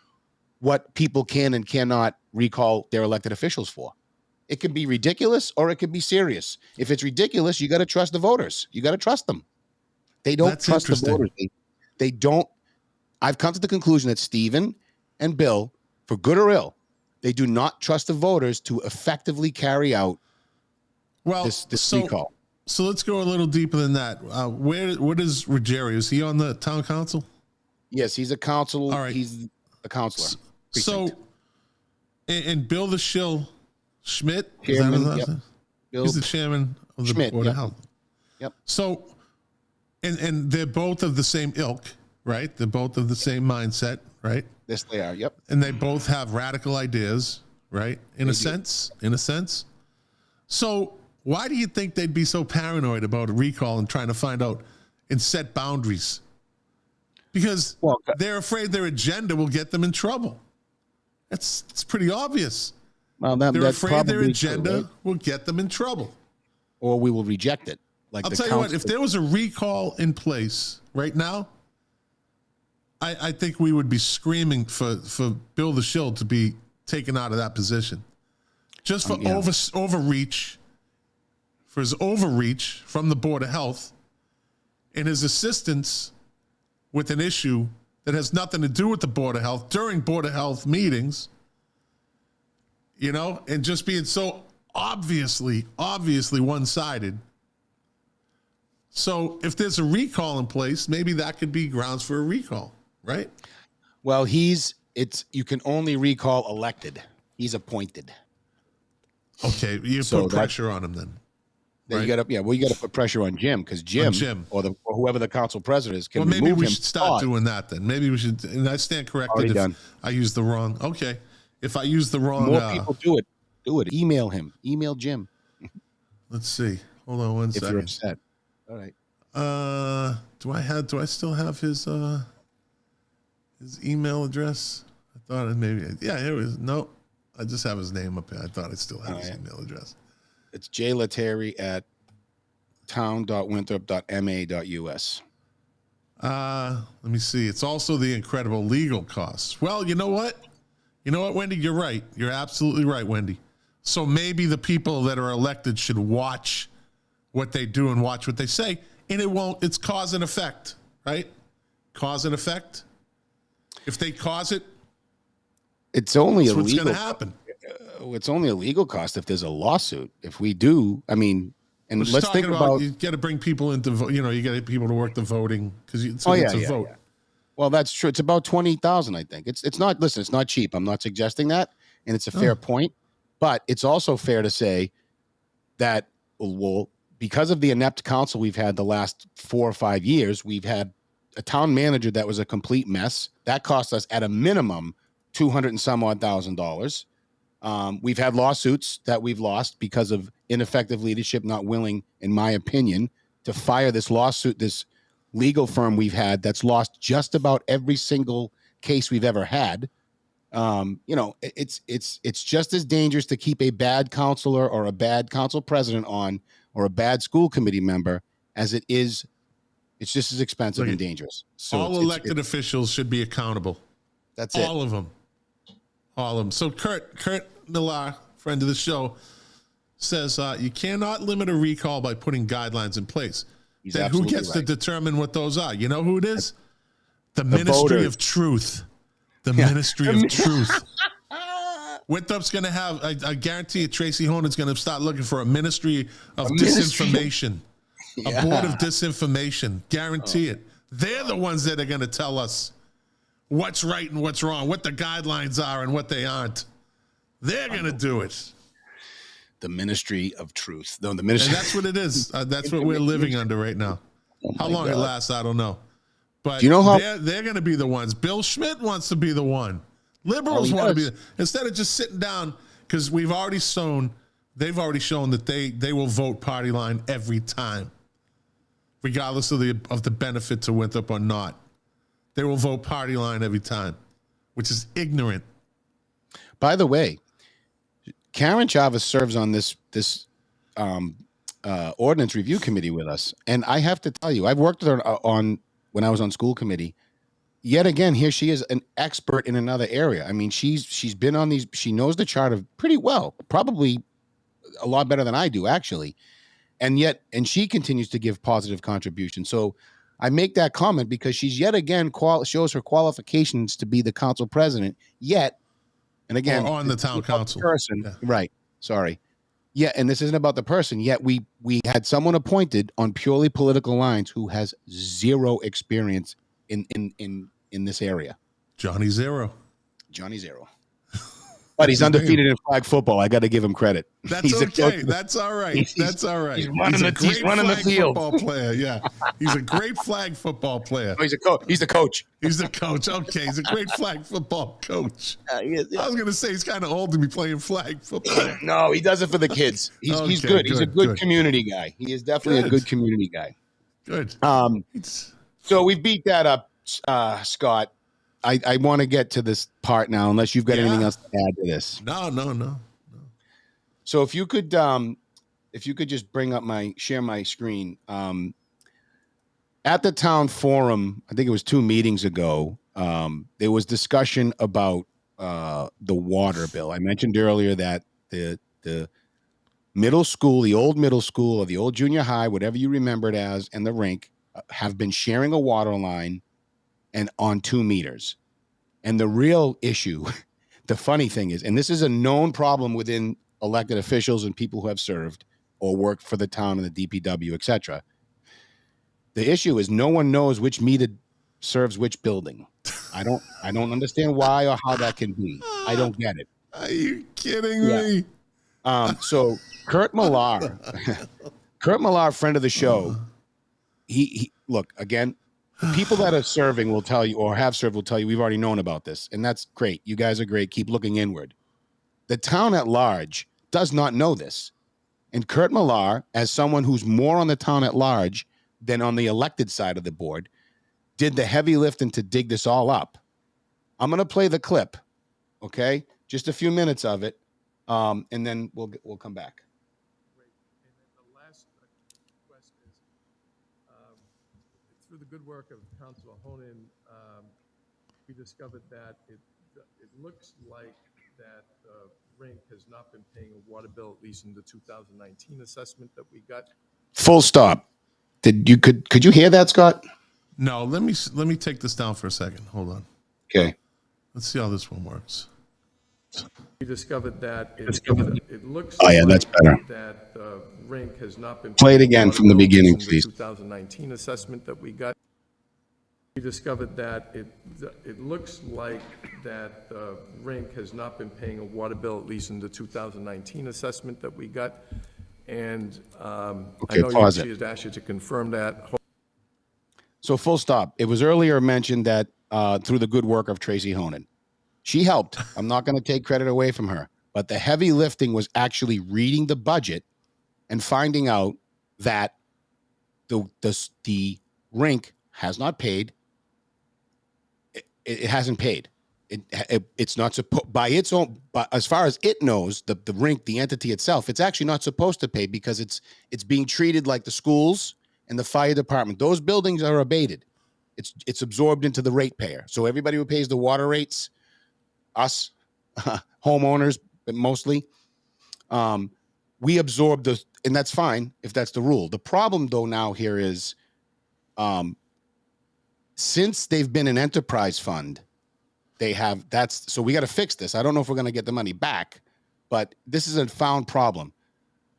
what people can and cannot recall their elected officials for? It could be ridiculous or it could be serious. If it's ridiculous, you got to trust the voters. You got to trust them. They don't trust the voters. They don't. I've come to the conclusion that Stephen and Bill, for good or ill, they do not trust the voters to effectively carry out this recall. So let's go a little deeper than that. What is Ruggiero? Is he on the town council? Yes, he's a council. All right. He's a councilor. So, and Bill the Shill Schmidt, chairman, he's the chairman of the Board of Health. Yep. So, and they're both of the same ilk, right? They're both of the same mindset, right? Yes, they are. Yep. And they both have radical ideas, right? In a sense. So, why do you think they'd be so paranoid about a recall and trying to find out and set boundaries? Because they're afraid their agenda will get them in trouble. It's pretty obvious. Well, they're afraid their agenda will get them in trouble. Or we will reject it. Like I'll tell you what, if there was a recall in place right now, I think we would be screaming for Bill the Shill to be taken out of that position. Just for overreach, for his overreach from the Board of Health and his assistance with an issue that has nothing to do with the Board of Health during Board of Health meetings, and just being so obviously one-sided. So if there's a recall in place, maybe that could be grounds for a recall, right? Well, you can only recall elected. He's appointed. Okay, you put pressure on him then. Right? You got to put pressure on Jim because Jim or whoever the council president is can remove him. Maybe we should start doing that then. Maybe we should. And I stand corrected if I use the wrong. Okay, if I use the wrong. More people do it. Do it. Email him. Email Jim. Let's see. Hold on one second. If you're upset. All right. Do I still have his email address? I thought maybe. Yeah, here it is. Nope. I just have his name up here. I thought I still had his email address. It's jlateri@town.winthrop.ma.us. Let me see. It's also the incredible legal costs. Well, you know what? Wendy? You're right. You're absolutely right, Wendy. So maybe the people that are elected should watch what they do and watch what they say, and it won't. It's cause and effect, right? Cause and effect. If they cause it, it's only that's a what's going legal. to happen. It's only a legal cost if there's a lawsuit. If we do, I mean, and We're just let's talking think about. you got to bring people into, you got people to work the voting because it's a vote. Yeah. Well, that's true. It's about 20,000, I think. It's not. Listen, it's not cheap. I'm not suggesting that, and it's a fair point. But it's also fair to say that, well, because of the inept council we've had the last 4 or 5 years, we've had a town manager that was a complete mess. That cost us at a minimum $200 and some odd thousand. We've had lawsuits that we've lost because of ineffective leadership, not willing, in my opinion, to fire this legal firm we've had that's lost just about every single case we've ever had. It's just as dangerous to keep a bad counselor or a bad council president on or a bad school committee member as it is. It's just as expensive and dangerous. So all elected officials should be accountable. That's it. All of them. So Kurt Millar, friend of the show, says you cannot limit a recall by putting guidelines in place. Then who gets to determine what those are? You know who it is? The Ministry of Truth. The Ministry of Truth. Winthrop's going to have, I guarantee you, Tracy Horner's going to start looking for a Ministry of Disinformation. A board of disinformation. Guarantee it. They're the ones that are going to tell us what's right and what's wrong, what the guidelines are and what they aren't. They're going to do it. The Ministry of Truth. No, the Ministry. And that's what it is. That's what we're living under right now. How long it lasts, I don't know. But do you know how they're going to be the ones. Bill Schmidt wants to be the one. Liberals want to be, instead of just sitting down, because they've already shown that they will vote party line every time, regardless of the benefit to Winthrop or not. They will vote party line every time, which is ignorant. By the way, Karen Chavez serves on this ordinance review committee with us, and I have to tell you, I've worked with her on when I was on school committee. Yet again, here she is, an expert in another area. I mean, she's been on these. She knows the charter pretty well, probably a lot better than I do, actually. And she continues to give positive contributions. So I make that comment because she's yet again shows her qualifications to be the council president. Yet, and again, or on the town council person, right? Sorry. Yeah, and this isn't about the person. Yet we had someone appointed on purely political lines who has zero experience in this area. Johnny Zero. But he's undefeated in flag football. I got to give him credit. That's okay. That's all right. That's all right. He's running the field. Football player. Yeah, he's a great flag football player. Oh, he's a coach. He's the coach. He's the coach. Okay, he's a great flag football coach. I was going to say he's kind of old to be playing flag football. No, he does it for the kids. He's good. He's a good community guy. He is definitely a good community guy. Good. So we beat that up, Scott. I want to get to this part now, unless you've got anything else to add to this. No. So if you could just share my screen. At the town forum, I think it was 2 meetings ago, there was discussion about the water bill. I mentioned earlier that the middle school, the old middle school or the old junior high, whatever you remember it as, and the rink have been sharing a water line and on 2 meters. And the real issue, the funny thing is, and this is a known problem within elected officials and people who have served or worked for the town and the DPW, etc. The issue is no one knows which meter serves which building. I don't understand why or how that can be. I don't get it. Are you kidding me? So Kurt Millar, friend of the show, he look, again, the people that are serving will tell you, or have served will tell you, we've already known about this. And that's great. You guys are great. Keep looking inward. The town at large does not know this. And Kurt Millar, as someone who's more on the town at large than on the elected side of the board, did the heavy lifting to dig this all up. I'm going to play the clip. Okay. Just a few minutes of it. And then we'll come back. Through the good work of Councilor Honan, we discovered that it looks like that the rink has not been paying a water bill, at least in the 2019 assessment that we got. Full stop. Could you hear that, Scott? No, let me take this down for a second. Hold on. Okay. Let's see how this one works. We discovered that it looks Oh, yeah, that's better. that the rink has not been Play it paying again water from the bills beginning, in the please. 2019 assessment that we got. We discovered that it looks like that the rink has not been paying a water bill, at least in the 2019 assessment that we got. And I know pause she it. has asked you to confirm that. So full stop. It was earlier mentioned that through the good work of Tracy Honan. She helped. I'm not going to take credit away from her. But the heavy lifting was actually reading the budget and finding out that the rink has not paid. It hasn't paid. It's not supposed by its own. But as far as it knows, the rink, the entity itself, it's actually not supposed to pay because it's being treated like the schools and the fire department. Those buildings are abated. It's absorbed into the ratepayer. So everybody who pays the water rates, us homeowners, but mostly, we absorb those, and that's fine if that's the rule. The problem though now here is, since they've been an enterprise fund, so we got to fix this. I don't know if we're going to get the money back, but this is a found problem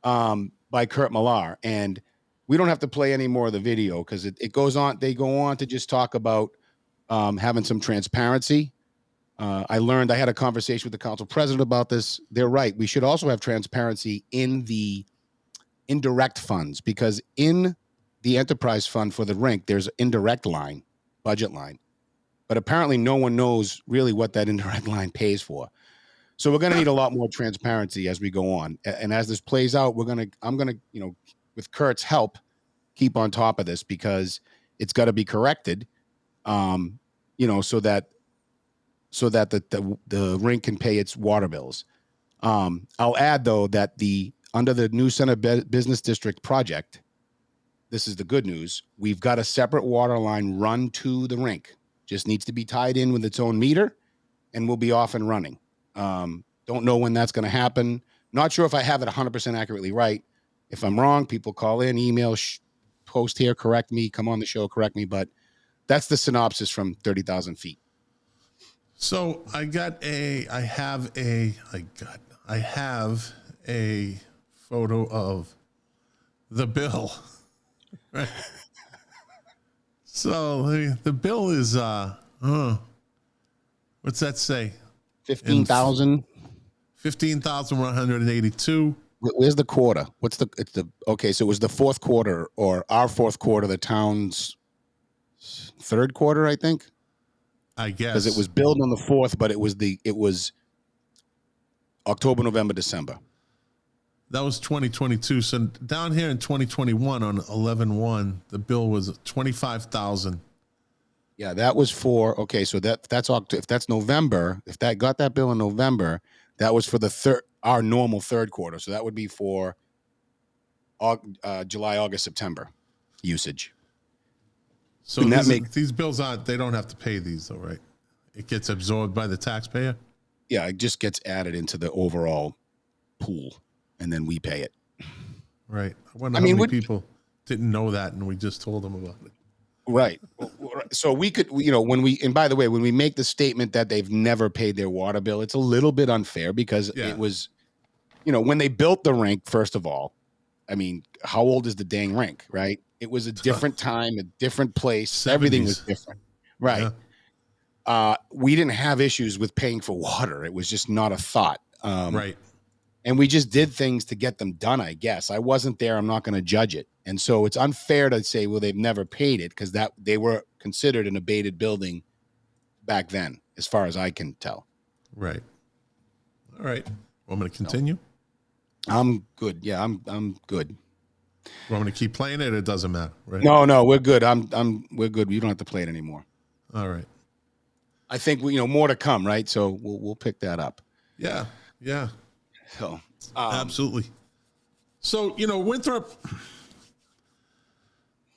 by Kurt Millar, and we don't have to play any more of the video because it goes on. They go on to just talk about having some transparency. I had a conversation with the council president about this. They're right. We should also have transparency in the indirect funds, because in the enterprise fund for the rink, there's an indirect line, budget line, but apparently no one knows really what that indirect line pays for. So we're going to need a lot more transparency as we go on. And as this plays out, I'm going to, with Kurt's help, keep on top of this, because it's got to be corrected, so that the rink can pay its water bills. I'll add though that under the new Center Business District project, this is the good news. We've got a separate water line run to the rink. Just needs to be tied in with its own meter, and we'll be off and running. Don't know when that's going to happen. Not sure if I have it 100% accurately right. If I'm wrong, people call in, email, post here, correct me, come on the show, correct me. But that's the synopsis from 30,000 feet. So I have a photo of the bill. Right. So the bill is what's that say? 15,000. 15,182. Where's the quarter? Okay, so it was the fourth quarter, or our fourth quarter, the town's third quarter, I think. I guess. Because it was billed on the 4th, but it was October, November, December. That was 2022. So down here in 2021 on 11/1, the bill was 25,000. Yeah, that was for, okay, so if that's November, if that got that bill in November, that was for our normal third quarter. So that would be for July, August, September usage. So these bills they don't have to pay these though, right? It gets absorbed by the taxpayer? Yeah, it just gets added into the overall pool, and then we pay it. Right. I wonder how many people didn't know that, and we just told them about it. Right. So we could, and by the way, when we make the statement that they've never paid their water bill, it's a little bit unfair, because it was, when they built the rink, first of all, I mean, how old is the dang rink, right? It was a different time, a different place. 70s. Everything was different. Right. Yeah. We didn't have issues with paying for water. It was just not a thought. Right. And we just did things to get them done, I guess. I wasn't there. I'm not going to judge it. And so it's unfair to say, well, they've never paid it, because that they were considered an abated building back then, as far as I can tell. Right. All right. Want me to continue? I'm good. Yeah, I'm good. Want me to keep playing it? It doesn't matter, right? No, we're good. We're good. You don't have to play it anymore. All right. I think more to come, right? So we'll pick that up. Yeah. Yeah. So absolutely. So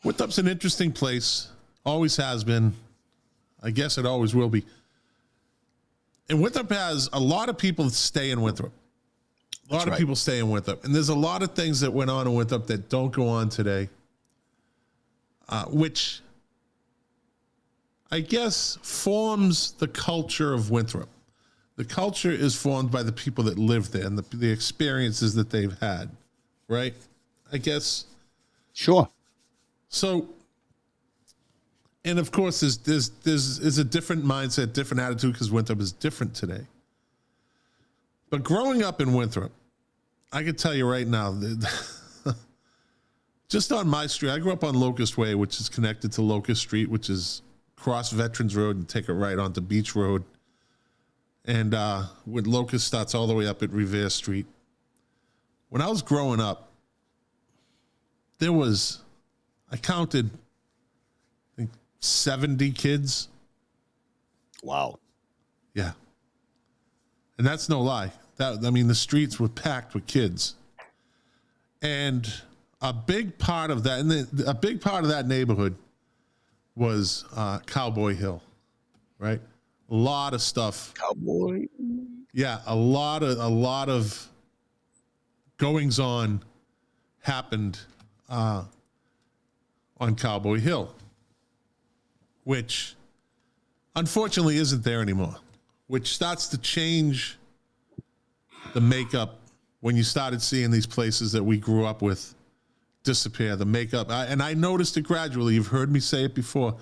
Winthrop's an interesting place. Always has been. I guess it always will be. And Winthrop has a lot of people that stay in Winthrop. A lot of people stay in Winthrop, and there's a lot of things that went on in Winthrop that don't go on today, which I guess forms the culture of Winthrop. The culture is formed by the people that live there and the experiences that they've had, right? I guess. Sure. So, and of course, there's a different mindset, different attitude, because Winthrop is different today. But growing up in Winthrop, I can tell you right now, just on my street, I grew up on Locust Way, which is connected to Locust Street, which is cross Veterans Road and take it right onto Beach Road. And with Locust starts all the way up at Revere Street. When I was growing up, I counted, I think, 70 kids. Wow. Yeah. And that's no lie. The streets were packed with kids. And a big part of that, a big part of that neighborhood was Cowboy Hill, right? A lot of stuff. Cowboy. Yeah, a lot of goings on happened on Cowboy Hill, which unfortunately isn't there anymore, which starts to change the makeup when you started seeing these places that we grew up with disappear, the makeup. And I noticed it gradually. You've heard me say it before.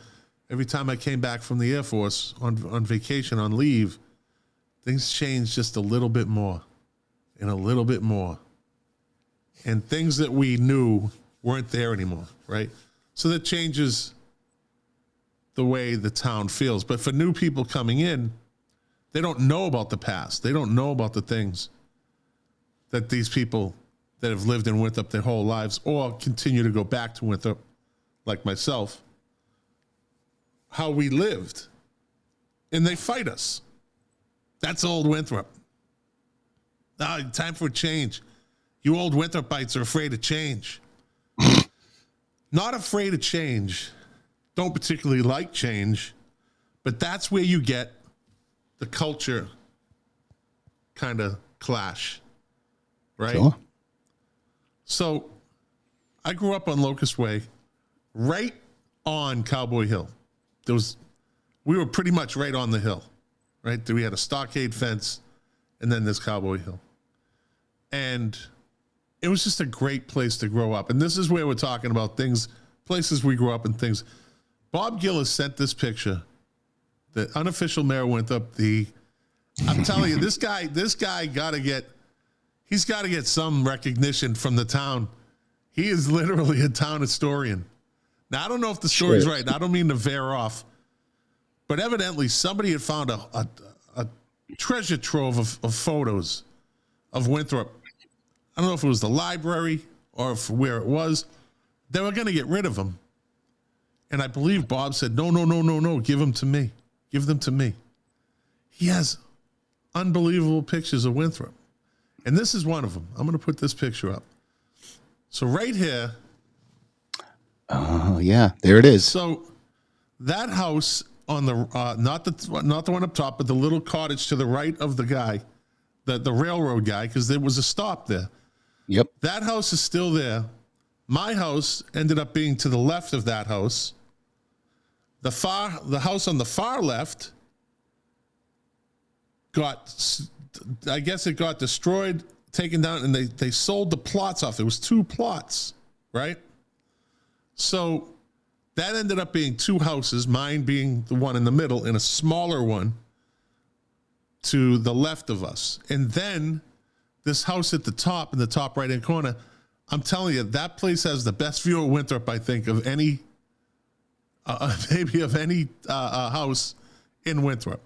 Every time I came back from the Air Force on vacation, on leave, things changed just a little bit more and a little bit more. And things that we knew weren't there anymore, right? So that changes the way the town feels. But for new people coming in, they don't know about the past. They don't know about the things that these people that have lived in Winthrop their whole lives or continue to go back to Winthrop, like myself, how we lived. And they fight us. That's old Winthrop. Time for a change. You old Winthropites are afraid of change. Not afraid of change. Don't particularly like change. But that's where you get the culture kind of clash. Right? Sure. So I grew up on Locust Way, right on Cowboy Hill. We were pretty much right on the hill, right? We had a stockade fence, and then this Cowboy Hill. And it was just a great place to grow up. And this is where we're talking about things, places we grew up and things. Bob Gillis sent this picture, the unofficial mayor of Winthrop. I'm telling you, this guy he's got to get some recognition from the town. He is literally a town historian. Now, I don't know if the story's right. I don't mean to veer off, but evidently somebody had found a treasure trove of photos of Winthrop. I don't know if it was the library or where it was. They were going to get rid of them. And I believe Bob said, no, give them to me. Give them to me. He has unbelievable pictures of Winthrop. And this is one of them. I'm going to put this picture up. So right here. Oh, yeah, there it is. So that house on the, not the one up top, but the little cottage to the right of the guy, the railroad guy, because there was a stop there. Yep. That house is still there. My house ended up being to the left of that house. The house on the far left I guess it got destroyed, taken down, and they sold the plots off. It was 2 plots, right? So that ended up being 2 houses, mine being the one in the middle and a smaller one to the left of us. And then this house at the top, in the top right-hand corner, I'm telling you, that place has the best view of Winthrop, I think, of any, maybe of any house in Winthrop.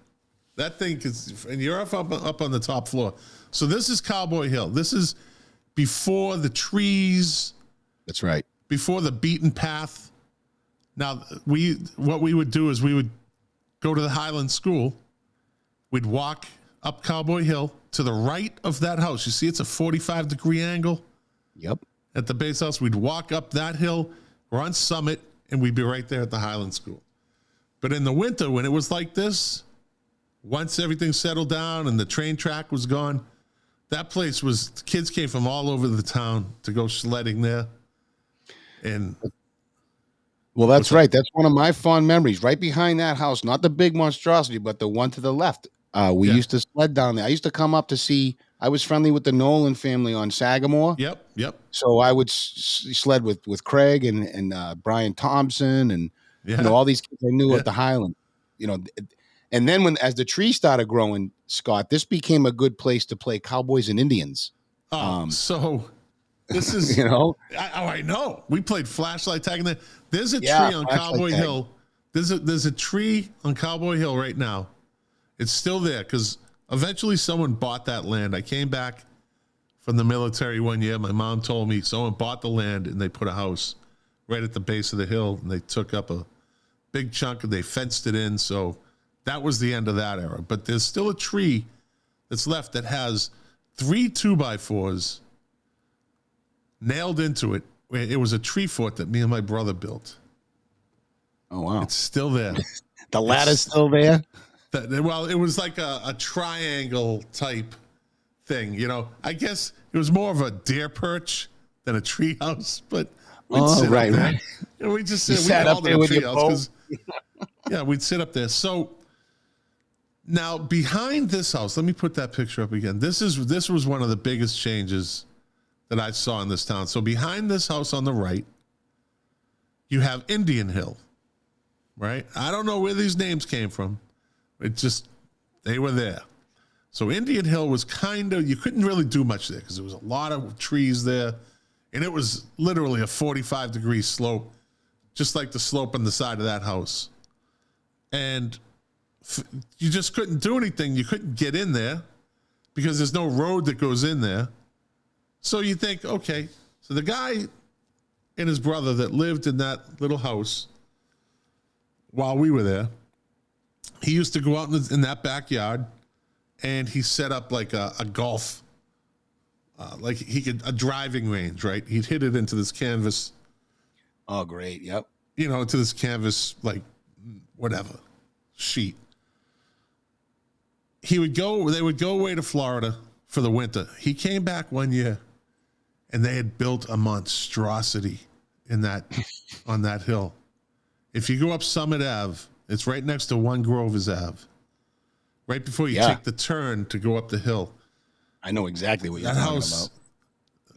That thing is, and you're up on the top floor. So this is Cowboy Hill. This is before the trees. That's right. Before the beaten path. Now, what we would do is we would go to the Highland School. We'd walk up Cowboy Hill to the right of that house. You see, it's a 45-degree angle. Yep. At the base house, we'd walk up that hill. We're on Summit, and we'd be right there at the Highland School. But in the winter, when it was like this, once everything settled down and the train track was gone, that place was, kids came from all over the town to go sledding there. And well, that's right. That's one of my fond memories. Right behind that house, not the big monstrosity, but the one to the left. We used to sled down there. I used to come up to see. I was friendly with the Nolan family on Sagamore. Yep. So I would sled with Craig and Brian Thompson and all these kids I knew at the Highland. And then as the tree started growing, Scott, this became a good place to play Cowboys and Indians. So this is I know. We played flashlight tag in there. There's a tree on Cowboy Hill. There's a tree on Cowboy Hill right now. It's still there because eventually someone bought that land. I came back from the military one year. My mom told me someone bought the land and they put a house right at the base of the hill, and they took up a big chunk and they fenced it in. So that was the end of that era. But there's still a tree that's left that has 3 2x4s nailed into it. It was a tree fort that me and my brother built. Oh, wow. It's still there. The ladder's still there? Well, it was like a triangle type thing. I guess it was more of a deer perch than a tree house, but we'd sit up there. We just sat up there with your boat. We'd sit up there. So now behind this house, let me put that picture up again. This was one of the biggest changes that I saw in this town. So behind this house on the right, you have Indian Hill, right? I don't know where these names came from. They were there. So Indian Hill was you couldn't really do much there because there was a lot of trees there. And it was literally a 45-degree slope, just like the slope on the side of that house. And you just couldn't do anything. You couldn't get in there because there's no road that goes in there. So you think, okay, so the guy and his brother that lived in that little house while we were there, he used to go out in that backyard and he set up like a golf, like a driving range, right? He'd hit it into this canvas. Oh, great. Yep. Into this canvas, like whatever sheet. They would go away to Florida for the winter. He came back one year and they had built a monstrosity on that hill. If you go up Summit Ave, it's right next to One Grover's Ave. Right before you take the turn to go up the hill. I know exactly what you're talking about.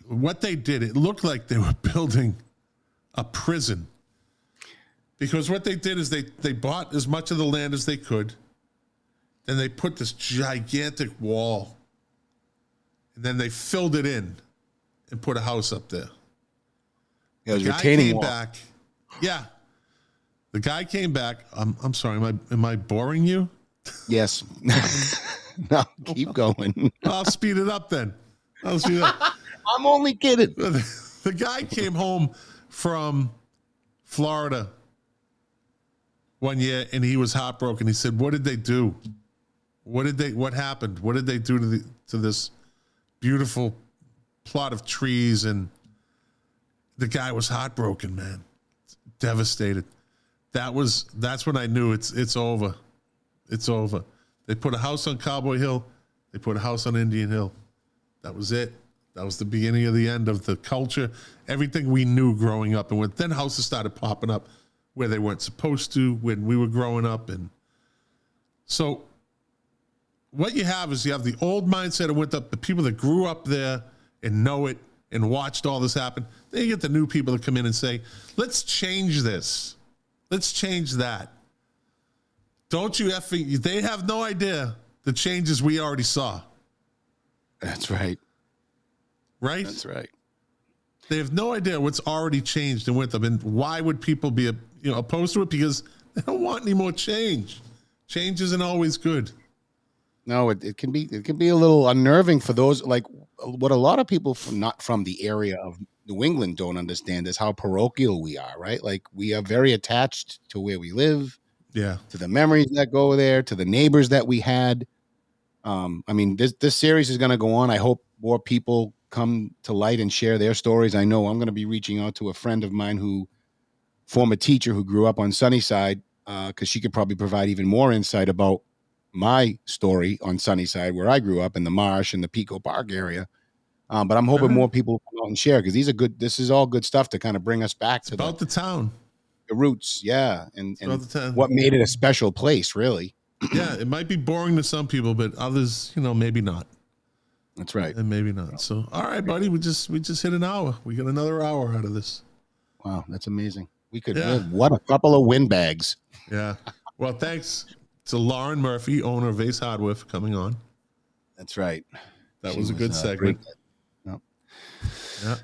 What they did, it looked like they were building a prison. Because what they did is they bought as much of the land as they could. Then they put this gigantic wall. And then they filled it in and put a house up there. Yeah, it was retaining wall. Back. Yeah. The guy came back. I'm sorry. Am I boring you? Yes. No, keep going. I'll speed it up then. I'm only kidding. The guy came home from Florida one year and he was heartbroken. He said, "What did they do? What happened? What did they do to this beautiful plot of trees?" And the guy was heartbroken, man. Devastated. That's when I knew it's over. It's over. They put a house on Cowboy Hill. They put a house on Indian Hill. That was it. That was the beginning of the end of the culture. Everything we knew growing up. And then houses started popping up where they weren't supposed to when we were growing up. And so what you have is you have the old mindset of Winthrop, the people that grew up there and know it and watched all this happen. Then you get the new people that come in and say, let's change this. Let's change that. Don't you effing, they have no idea the changes we already saw. That's right. Right? That's right. They have no idea what's already changed in Winthrop. And why would people be opposed to it? Because they don't want any more change. Change isn't always good. No, it can be a little unnerving for those, like what a lot of people not from the area of New England don't understand is how parochial we are, right? Like we are very attached to where we live. Yeah. To the memories that go there, to the neighbors that we had. I mean, this series is going to go on. I hope more people come to light and share their stories. I know I'm going to be reaching out to a friend of mine former teacher who grew up on Sunnyside, because she could probably provide even more insight about my story on Sunnyside, where I grew up in the Marsh and the Pico Park area. But I'm hoping more people come out and share, because these are good. This is all good stuff to kind of bring us back to About the town. the roots. Yeah. And about the town. what made it a special place, really. Yeah. It might be boring to some people, but others, maybe not. That's right. And maybe not. So, all right, buddy. We just hit an hour. We got another hour out of this. Wow. That's amazing. We could, Yeah. what a couple of windbags. Yeah. Well, thanks to Lauren Murphy, owner of Ace Hardware, for coming on. That's right. That She was a good segment. great.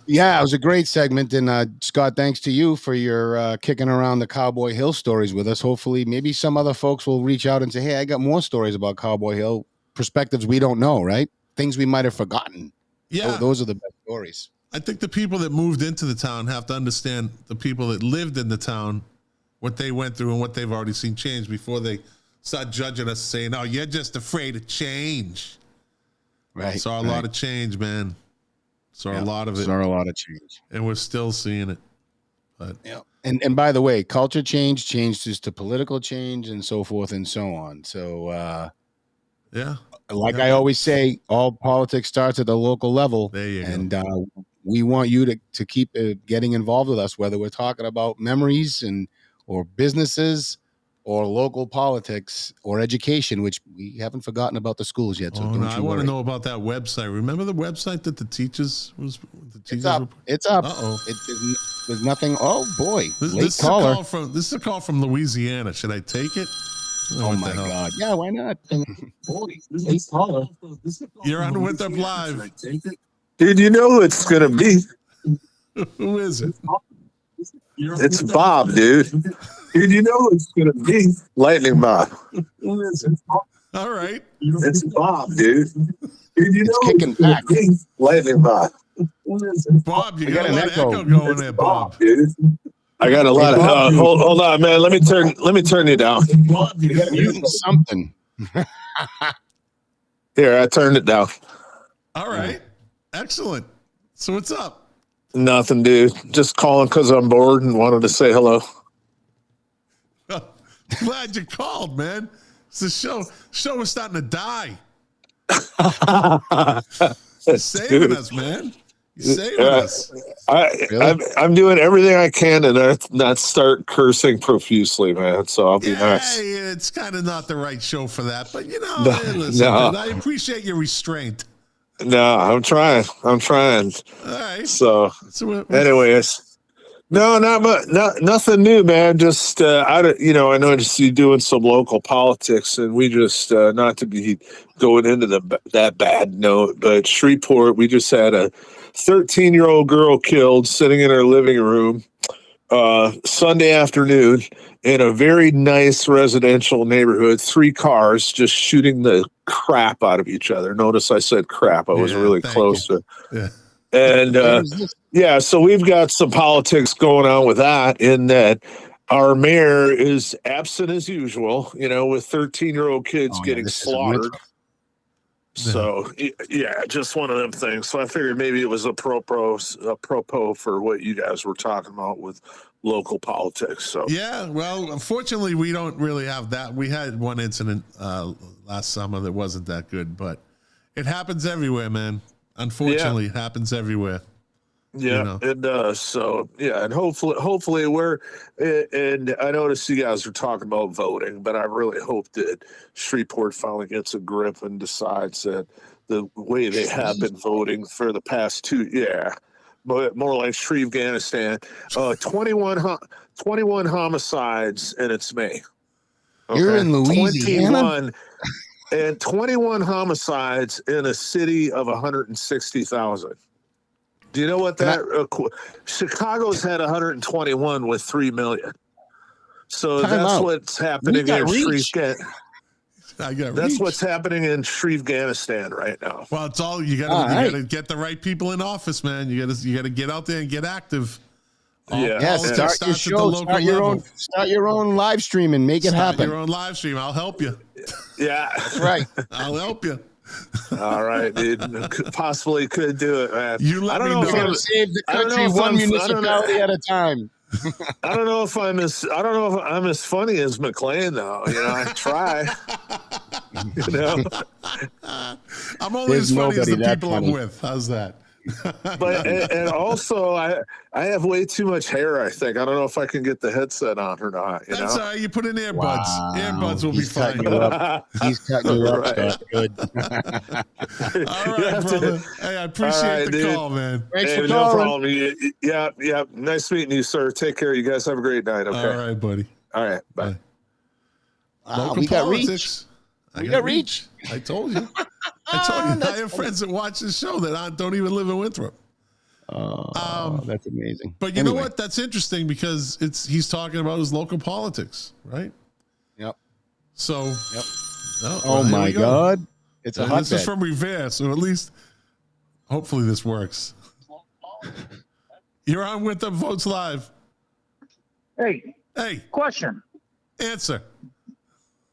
Yeah, it was a great segment. And Scott, thanks to you for your kicking around the Cowboy Hill stories with us. Hopefully, maybe some other folks will reach out and say, hey, I got more stories about Cowboy Hill, perspectives we don't know, right? Things we might have forgotten. Yeah. Those are the best stories. I think the people that moved into the town have to understand the people that lived in the town, what they went through and what they've already seen change before they start judging us, saying, oh, you're just afraid of change. Right. Saw a lot of change, man. Saw a lot of it. Saw a lot of change. And we're still seeing it. But yeah. And by the way, culture changes to political change and so forth and so on. So I always say, all politics starts at the local level. There you and go. We want you to keep getting involved with us, whether we're talking about memories or businesses or local politics or education, which we haven't forgotten about the schools yet. So I want to know about that website. Remember the website that the teachers It's up. It's up. Uh-oh. There's nothing. Oh boy. This caller. This is a call from Louisiana. Should I take it? Oh my God. Yeah, why not? Late caller. You're on Winthrop Live. Dude, you know who it's going to be. Who is it? It's Bob, dude. Dude, you know who it's going to be. Lightning Bob. Who is it? All right. It's Bob, dude. Dude, you know it's kicking back. Lightning Bob. Bob, you got a lot of echo going there, Bob. Dude. I got a lot of hold on, man. Let me turn you down. You're muting something. Here, I turned it down. All right. Excellent. So what's up? Nothing, dude. Just calling because I'm bored and wanted to say hello. Glad you called, man. It's the show is starting to die. You're saving us, man. You're saving us. I'm doing everything I can to not start cursing profusely, man. So I'll be nice. It's kind of not the right show for that, but listen, I appreciate your restraint. No, I'm trying. All right. So anyways, no, nothing new, man. Just I noticed you doing some local politics, and we just not to be going into that bad note, but Shreveport, we just had a 13-year-old girl killed sitting in her living room Sunday afternoon in a very nice residential neighborhood. 3 cars just shooting the crap out of each other. Notice I said crap. I was really close to. Yeah. And so we've got some politics going on with that, in that our mayor is absent as usual, with 13-year-old kids getting slaughtered. So just one of them things. So I figured maybe it was apropos for what you guys were talking about with local politics. So well, unfortunately, we don't really have that. We had one incident last summer that wasn't that good, but it happens everywhere, man. Unfortunately, it happens everywhere. Yeah, it does. So and hopefully and I noticed you guys are talking about voting, but I really hope that Shreveport finally gets a grip and decides that the way they have been voting for the past 2, but more like Shreve-Afghanistan, 21 homicides, and it's May. Okay? You're in Louisiana. 21 homicides in a city of 160,000. Do you know what that? Chicago's had 121 with 3 million. So that's what's happening in Shreve. That's what's happening in Shreve-Afghanistan right now. Well, it's all you got to get the right people in office, man. You got to get out there and get active. Start your show. Start your own live stream and make it happen. Your own live stream. I'll help you. Yeah, that's right. I'll help you. All right, dude. Possibly could do it, man. You I don't know if I'm save the country one municipality at a time. I don't know if I'm as funny as McLean though. I try. You know, I'm only There's as funny as the nobody that people I'm funny. with. How's that? but and also I have way too much hair. I think I don't know if I can get the headset on or not. You That's know, all right. You put in earbuds. Wow. Earbuds will He's be fine. cutting you up. He's cutting you up, Right. Scott. Good. All You right, have to- brother. Hey, I appreciate right, the dude. call, man. Thanks Hey, for no calling. problem. Yeah. Nice meeting you, sir. Take care. You guys have a great night. Okay. All right, buddy. All right. Bye. Wow, we got reach. I We got got reach. I told you. I have friends that watch this show that don't even live in Winthrop. Oh, that's amazing. But you know what? That's interesting because he's talking about his local politics, right? Yep. So, Yep. oh, Oh here my we go. God. It's a And hotbed. this is from Revere, so at least hopefully this works. You're on Winthrop Votes Live. Hey, Hey, question. answer.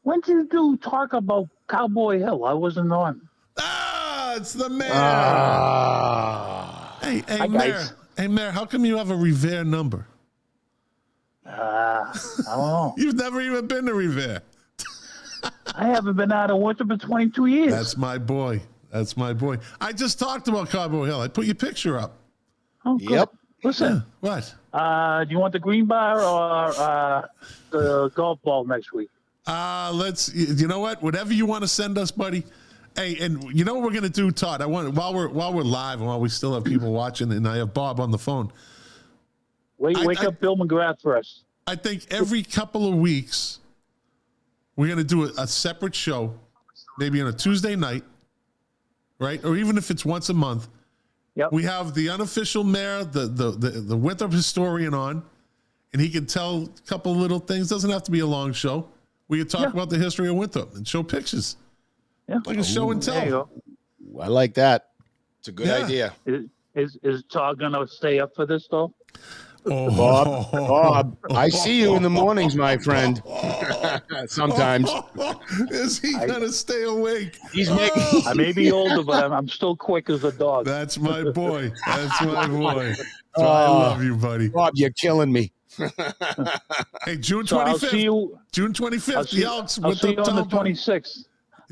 When did you talk about Cowboy Hill? I wasn't on. Ah, it's the mayor. Ah. Hey, Hi, Mayor. guys. Hey, Mayor, how come you have a Revere number? I don't know. You've never even been to Revere. I haven't been out of Winthrop in 22 years. That's my boy. That's my boy. I just talked about Cowboy Hill. I put your picture up. Oh, good. Yep. Listen, What? do you want the green bar or the golf ball next week? You know what? Whatever you want to send us, buddy. Hey, and you know what we're gonna do, Todd? While we're live and while we still have people watching, and I have Bob on the phone. Wake up Bill McGrath first. I think every couple of weeks we're gonna do a separate show, maybe on a Tuesday night, right? Or even if it's once a month. Yep. We have the unofficial mayor, the Winthrop historian on, and he can tell a couple of little things. Doesn't have to be a long show. We can talk about the history of Winthrop and show pictures. Yeah. Like a show and There you tell. go. I like that. It's a good Yeah. idea. Is Todd gonna stay up for this though? Oh. Bob, I see you in the mornings, my friend. Sometimes. Is he gonna stay awake? He's making. I may be older, but I'm still quick as a dog. That's my boy. That's my boy. So I love you, buddy. Bob, you're killing me. Hey, June So I'll 25th. see you. June I'll 25th. see, The Elks I'll with see you on the Tom Park. 26th.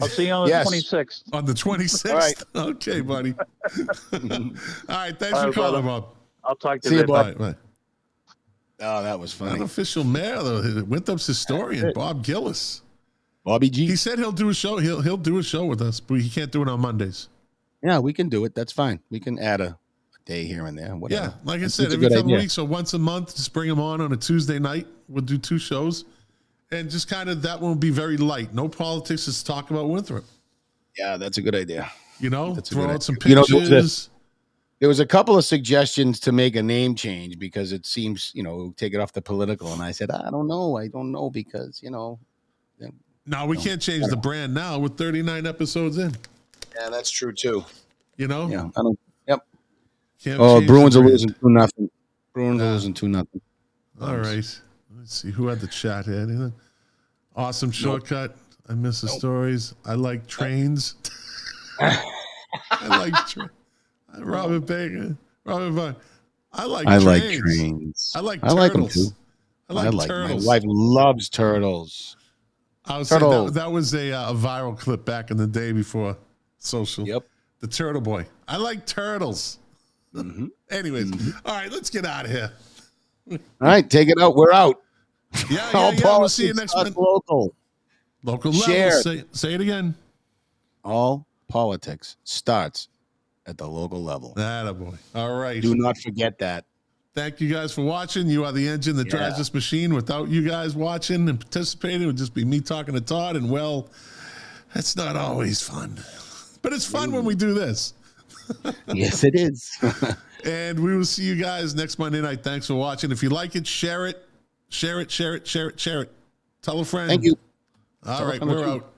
I'll see you on the Yes. 26th. On the 26th. All right. Okay, buddy. All right. Thanks All for right, calling, brother. Bob. I'll talk to See you you, later. Bob. All right, bye. Oh, that was funny. Unofficial mayor, though, Winthrop's historian, Bob Gillis. Bobby G. He said he'll do a show. He'll do a show with us, but he can't do it on Mondays. Yeah, we can do it. That's fine. We can add a day here and there. Whatever. Yeah, like I That's said, a every good couple idea. weeks or once a month, just bring him on a Tuesday night. We'll do 2 shows, and just kind of that will be very light. No politics. Just talk about Winthrop. Yeah, that's a good idea. You know, That's a throw good out some idea. You know, pictures. There was a couple of suggestions to make a name change because it seems, take it off the political. And I said, I don't know because, No, we can't change the brand now with 39 episodes in. Yeah, that's true too. You know, Yeah, I don't. Yep. Can't Oh, change Bruins the are brand. losing 2-0. Bruins are losing 2-0. All right. Let's see who had the chat here. Anything? Awesome shortcut. I miss the stories. I like trains. I like Robert Bacon. Robert Vaughn. I like trains. I like I like them turtles. too. I like turtles. My wife loves turtles. I was saying Turtles. that was a viral clip back in the day before social. Yep. The Turtle Boy. I like turtles. Mm-hmm. Anyways, all right, let's get out of here. All right, take it out. We're out. Yeah, All We'll see you politics next us month. local. Local Share level. it. Say it again. All politics starts at the local level. Attaboy. All right. Do not forget that. Thank you guys for watching. You are the engine that drives Yeah. this machine. Without you guys watching and participating, it would just be me talking to Todd. And well, that's not always fun. But it's fun when we do this. Yes, it is. And we will see you guys next Monday night. Thanks for watching. If you like it, share it. Share it, share it, share it, share it. Tell a friend. Thank you. All Tell a right, friend or we're two. out.